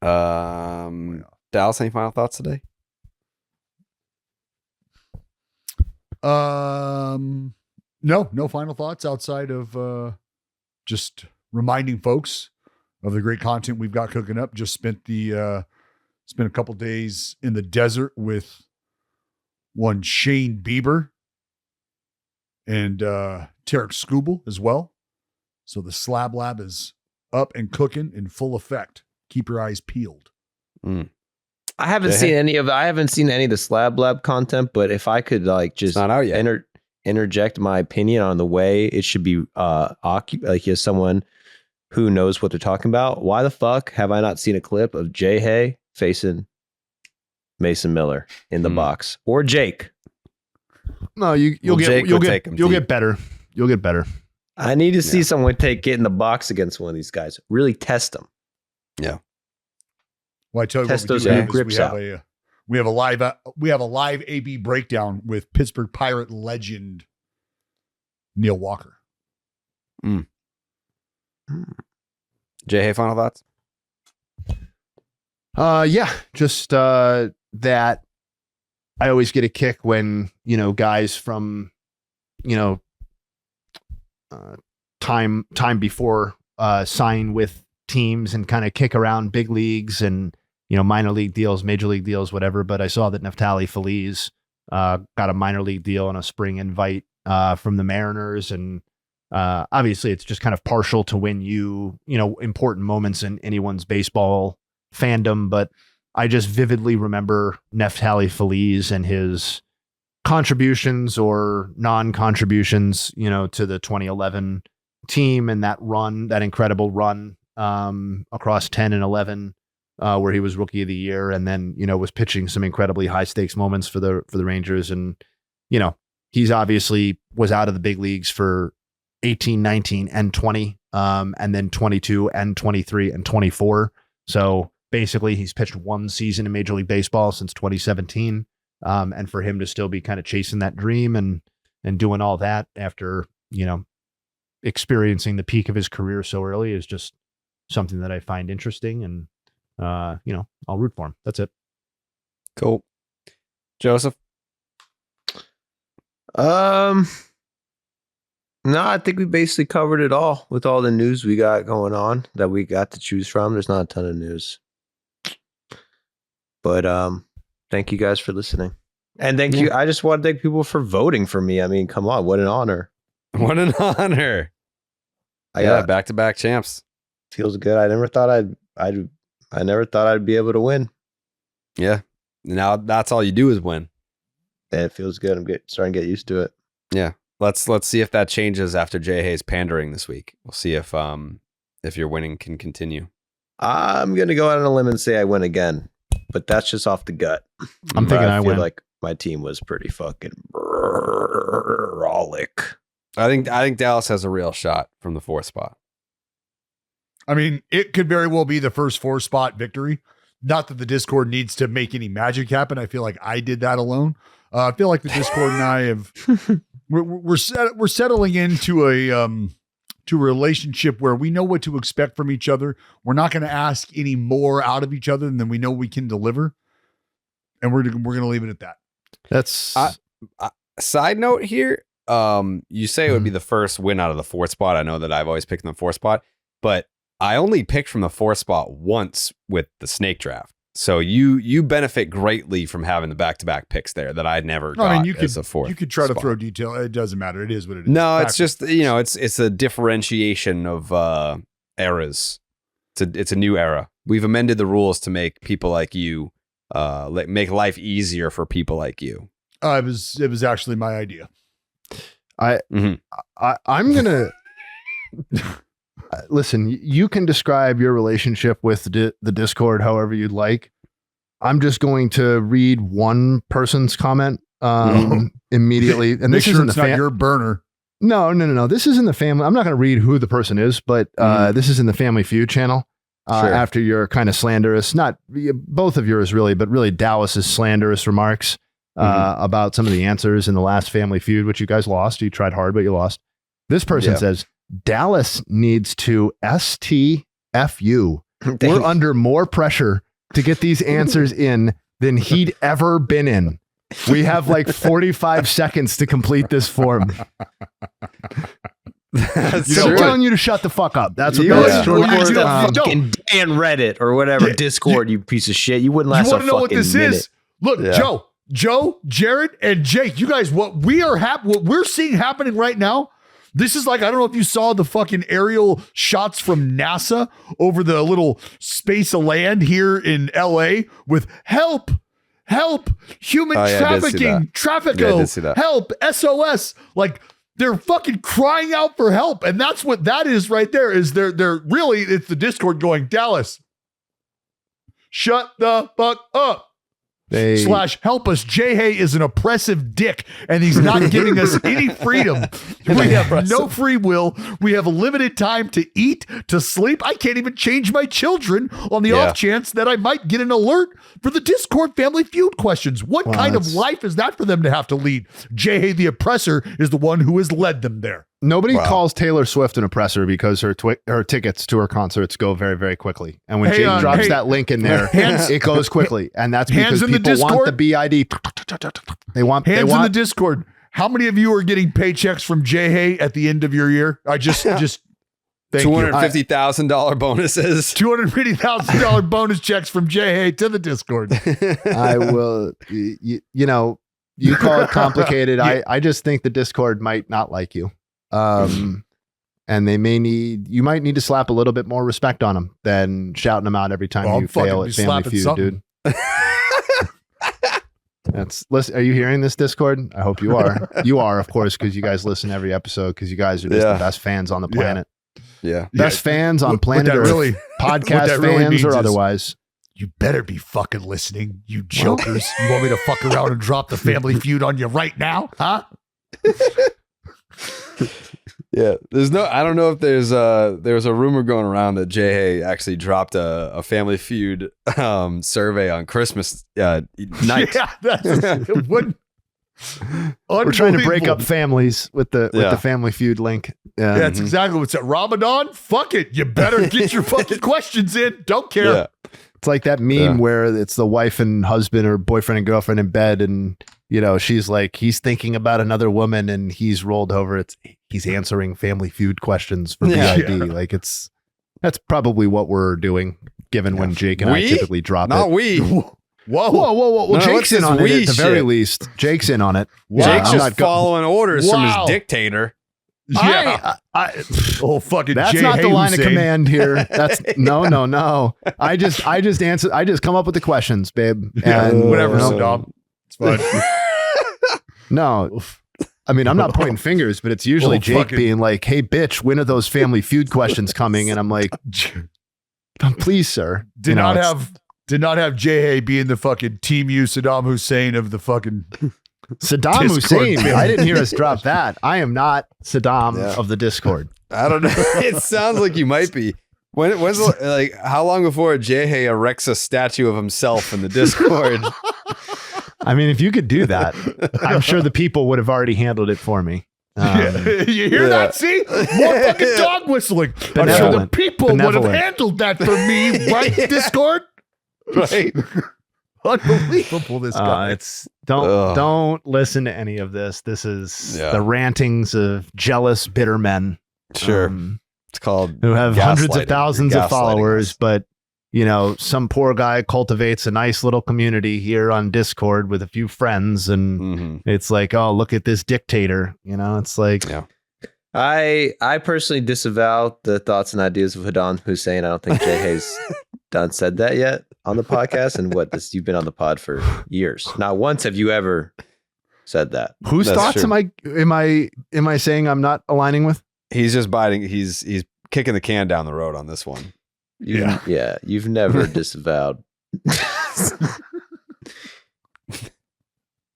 Dallas, any final thoughts today? No final thoughts outside of just reminding folks of the great content we've got cooking up. Just spent a couple days in the desert with one Shane Bieber and Tarek Skubal as well. So the Slab Lab is up and cooking in full effect. Keep your eyes peeled. I haven't seen any of the Slab Lab content, but if I could just not out yet. Interject my opinion on the way it should be as someone who knows what they're talking about. Why the fuck have I not seen a clip of Jay Hay facing Mason Miller in the box or Jake? No, you'll get better. You'll get better. I need to see someone get in the box against one of these guys. Really test them. Yeah. Well, I tell you, test what those grips out. We have a live AB breakdown with Pittsburgh Pirate legend Neil Walker. Jay Hay, final thoughts? Yeah, just that I always get a kick when, guys from, time before sign with teams and kind of kick around big leagues and, minor league deals, major league deals, whatever. But I saw that Neftali Feliz got a minor league deal and a spring invite from the Mariners. And obviously it's just kind of partial to when important moments in anyone's baseball fandom. But I just vividly remember Neftali Feliz and his contributions or non-contributions, to the 2011 team and that incredible run across 10 and 11, where he was rookie of the year and then, was pitching some incredibly high stakes moments for the Rangers. And, he's obviously was out of the big leagues for 18, 19 and 20, and then 22 and 23 and 24. So basically he's pitched one season in Major League Baseball since 2017. And for him to still be kind of chasing that dream and doing all that after, experiencing the peak of his career so early is just something that I find interesting. And, I'll root for him. That's it. Cool. Joseph? No, I think we basically covered it all with all the news we got going on that we got to choose from. There's not a ton of news. But thank you guys for listening. And thank you. I just want to thank people for voting for me. I mean, come on, what an honor. What an honor. Back-to-back champs. Feels good. I never thought I'd be able to win. Yeah. Now that's all you do is win. And it feels good. I'm starting to get used to it. Yeah. Let's see if that changes after Jay Hay's pandering this week. We'll see if your winning can continue. I'm gonna go out on a limb and say I win again, but that's just off the gut. I'm thinking I win. Like my team was pretty fucking brolic. I think Dallas has a real shot from the 4th spot. I mean, it could very well be the first 4-spot victory. Not that the Discord needs to make any magic happen. I feel like I did that alone. I feel like the Discord and I have we're settling into a relationship where we know what to expect from each other. We're not going to ask any more out of each other than we know we can deliver, and we're going to leave it at that. That's side note here. You say it would be the first win out of the 4th spot. I know that I've always picked in the 4th spot, but I only picked from the 4th spot once with the snake draft. So you benefit greatly from having the back-to-back picks there that I never got as a 4th. You could try to throw detail. It doesn't matter. It is what it is. No, it's just, it's a differentiation of eras. It's a new era. We've amended the rules to make people like you, make life easier for people like you. It was actually my idea. I'm gonna listen. You can describe your relationship with the Discord however you'd like. I'm just going to read one person's comment immediately, and Make sure it's not your burner. No. This is in the family. I'm not going to read who the person is, but this is in the Family Feud channel. after your kind of slanderous, not both of yours really, but really Dallas's slanderous remarks about some of the answers in the last Family Feud, which you guys lost. You tried hard, but you lost. This person says, Dallas needs to STFU. We're under more pressure to get these answers in than he'd ever been in. We have like 45 seconds to complete this form. So telling you to shut the fuck up. That's what that's fucking Dan Reddit or whatever Discord, you piece of shit. You wouldn't last a fucking minute. You want to know what this is? Look, Joe, Jared, and Jake, you guys, what we're seeing happening right now. This is like, I don't know if you saw the fucking aerial shots from NASA over the little space of land here in LA with help, human trafficking, traffico, help, SOS. Like, they're fucking crying out for help. And that's what that is right there, is they're really, it's the Discord going, Dallas, shut the fuck up. /help us. Jay is an oppressive dick, and he's not giving us any freedom. We have no free will. We have a limited time to eat, to sleep. I can't even change my children on the off chance that I might get an alert for the Discord Family Feud questions. What kind of life is that for them to have to lead? Jay the oppressor is the one who has led them there. Nobody calls Taylor Swift an oppressor because her tickets to her concerts go very, very quickly. And when Jake drops that link in there, it goes quickly. And that's because people want the BID. They want in the Discord. How many of you are getting paychecks from Jay at the end of your year? I just $250,000 bonuses. $250,000 bonus checks from Jay to the Discord. I will, you call it complicated. I just think the Discord might not like you. And you might need to slap a little bit more respect on them than shouting them out every time you fail at Family Feud, dude. Listen, are you hearing this, Discord? I hope you are. You are, of course, because you guys listen to every episode, because you guys are just the best fans on the planet. Best fans on planet Earth, podcast fans or otherwise. You better be fucking listening, you jokers. You want me to fuck around and drop the Family Feud on you right now, huh? I don't know if there's a rumor going around that Jay actually dropped a Family Feud survey on Christmas night. We're trying to break up families with the Family Feud link. That's exactly what's at Ramadan. Fuck it. You better get your fucking questions in. Don't care. Yeah. It's like that meme where it's the wife and husband or boyfriend and girlfriend in bed, and she's like, he's thinking about another woman and he's rolled over. He's answering Family Feud questions for BID. Like that's probably what we're doing, given when Jake and I typically drop Not it. we. Whoa. Well, Jake's in on it at the very least. Jake's in on it. Wow. Jake's just following orders from his dictator. Yeah. Fucking that's Jay not the line Hussein. of command here. That's no. I just answer. I just come up with the questions, babe. And whatever, Saddam. It's fine. No. I mean, I'm not pointing fingers, but it's usually Jake being like, "Hey, bitch, when are those Family Feud questions coming?" And I'm like, "Please, sir." Did not have Jay being the fucking Team U Saddam Hussein of the fucking Saddam Hussein. I didn't hear us drop that. I am not Saddam of the Discord. I don't know. It sounds like you might be. How long before Jay erects a statue of himself in the Discord? I mean, if you could do that, I'm sure the people would have already handled it for me. You hear that? See? More fucking dog whistling. I'm sure the people would have handled that for me, right, Discord? Right. Unbelievable, this guy. Don't listen to any of this. This is the rantings of jealous, bitter men. Sure. It's called who have hundreds of thousands of followers, but some poor guy cultivates a nice little community here on Discord with a few friends, and it's like, oh, look at this dictator. It's like, I personally disavow the thoughts and ideas of Saddam Hussein. I don't think Jay has said that yet on the podcast. And you've been on the pod for years. Not once have you ever said that. Whose thoughts am I saying I'm not aligning with? He's just biting. He's kicking the can down the road on this one. You've never disavowed.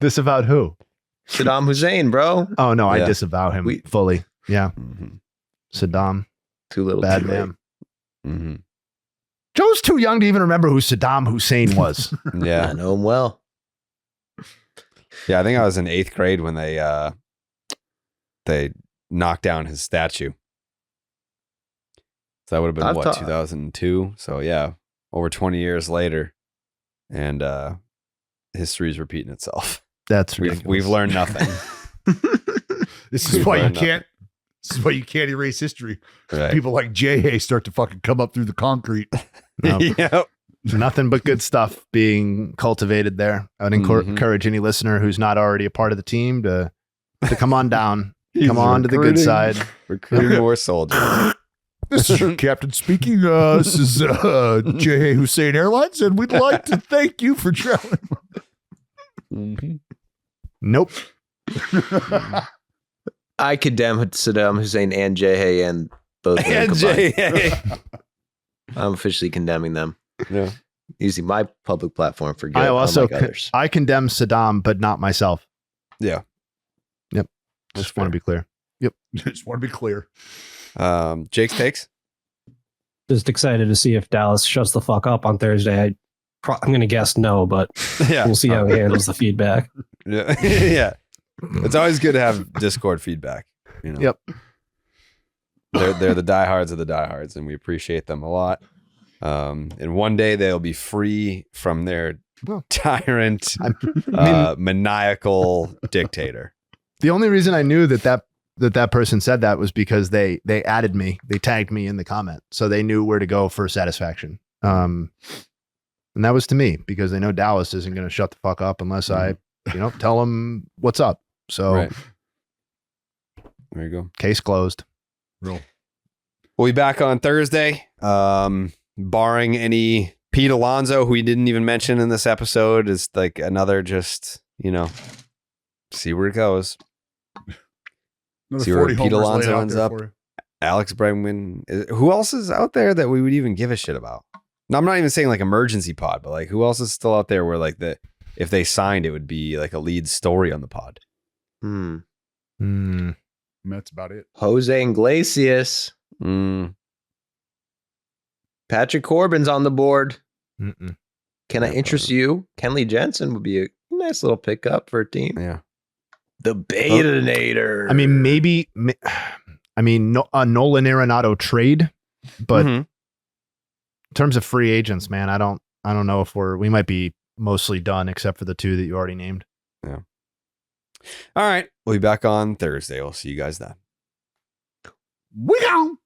Disavowed who? Saddam Hussein, bro. Oh no, I disavow him fully. Yeah. Saddam. Too little, bad too man. Mm-hmm. Joe's too young to even remember who Saddam Hussein was. Yeah. I know him well. Yeah, I think I was in 8th grade when they knocked down his statue. So that would have been 2002. So yeah, over 20 years later, and history's repeating itself. That's we've learned nothing. This is why you can't. This is why you can't erase history. Right. People like J.A. start to fucking come up through the concrete. Yep. Nothing but good stuff being cultivated there. I would encourage any listener who's not already a part of the team to come on down. Come on to the good side. Recruiting more soldiers. This is your captain speaking. This is J.A. Hussein Airlines, and we'd like to thank you for traveling. Nope. I condemn Saddam Hussein and J.A. and both. And J.A. I'm officially condemning them. Yeah. Using my public platform for good. I also others. I condemn Saddam, but not myself. Yeah. Yep. Just want to be clear. Yep. Just want to be clear. Jake's takes. Just excited to see if Dallas shuts the fuck up on Thursday. I'm going to guess no, but Yeah. we'll see how he handles the feedback. Yeah. Yeah. It's always good to have Discord feedback. You know? Yep. They're the diehards of the diehards, and we appreciate them a lot. And one day they'll be free from their tyrant, maniacal dictator. The only reason I knew that person said that was because they added me, they tagged me in the comment, so they knew where to go for satisfaction. And that was to me because they know Dallas isn't going to shut the fuck up unless I, tell them what's up. So Right. There you go. Case closed. Real. We'll be back on Thursday. Barring any Pete Alonso, who we didn't even mention in this episode, is like another just, see where it goes. Another See where 40 Pete homers laid Alonso out ends there up. for you. Alex Bregman. Who else is out there that we would even give a shit about? No, I'm not even saying like emergency pod, but like who else is still out there where like if they signed, it would be like a lead story on the pod. That's about it. Jose Iglesias. Patrick Corbin's on the board. Mm-mm. Can I interest you? Kenley Jensen would be a nice little pickup for a team. Yeah. The Baitonator. I mean, maybe. A Nolan Arenado trade, but in terms of free agents, man, I don't know if we might be mostly done except for the two that you already named. Yeah. All right. We'll be back on Thursday. We'll see you guys then. We gone.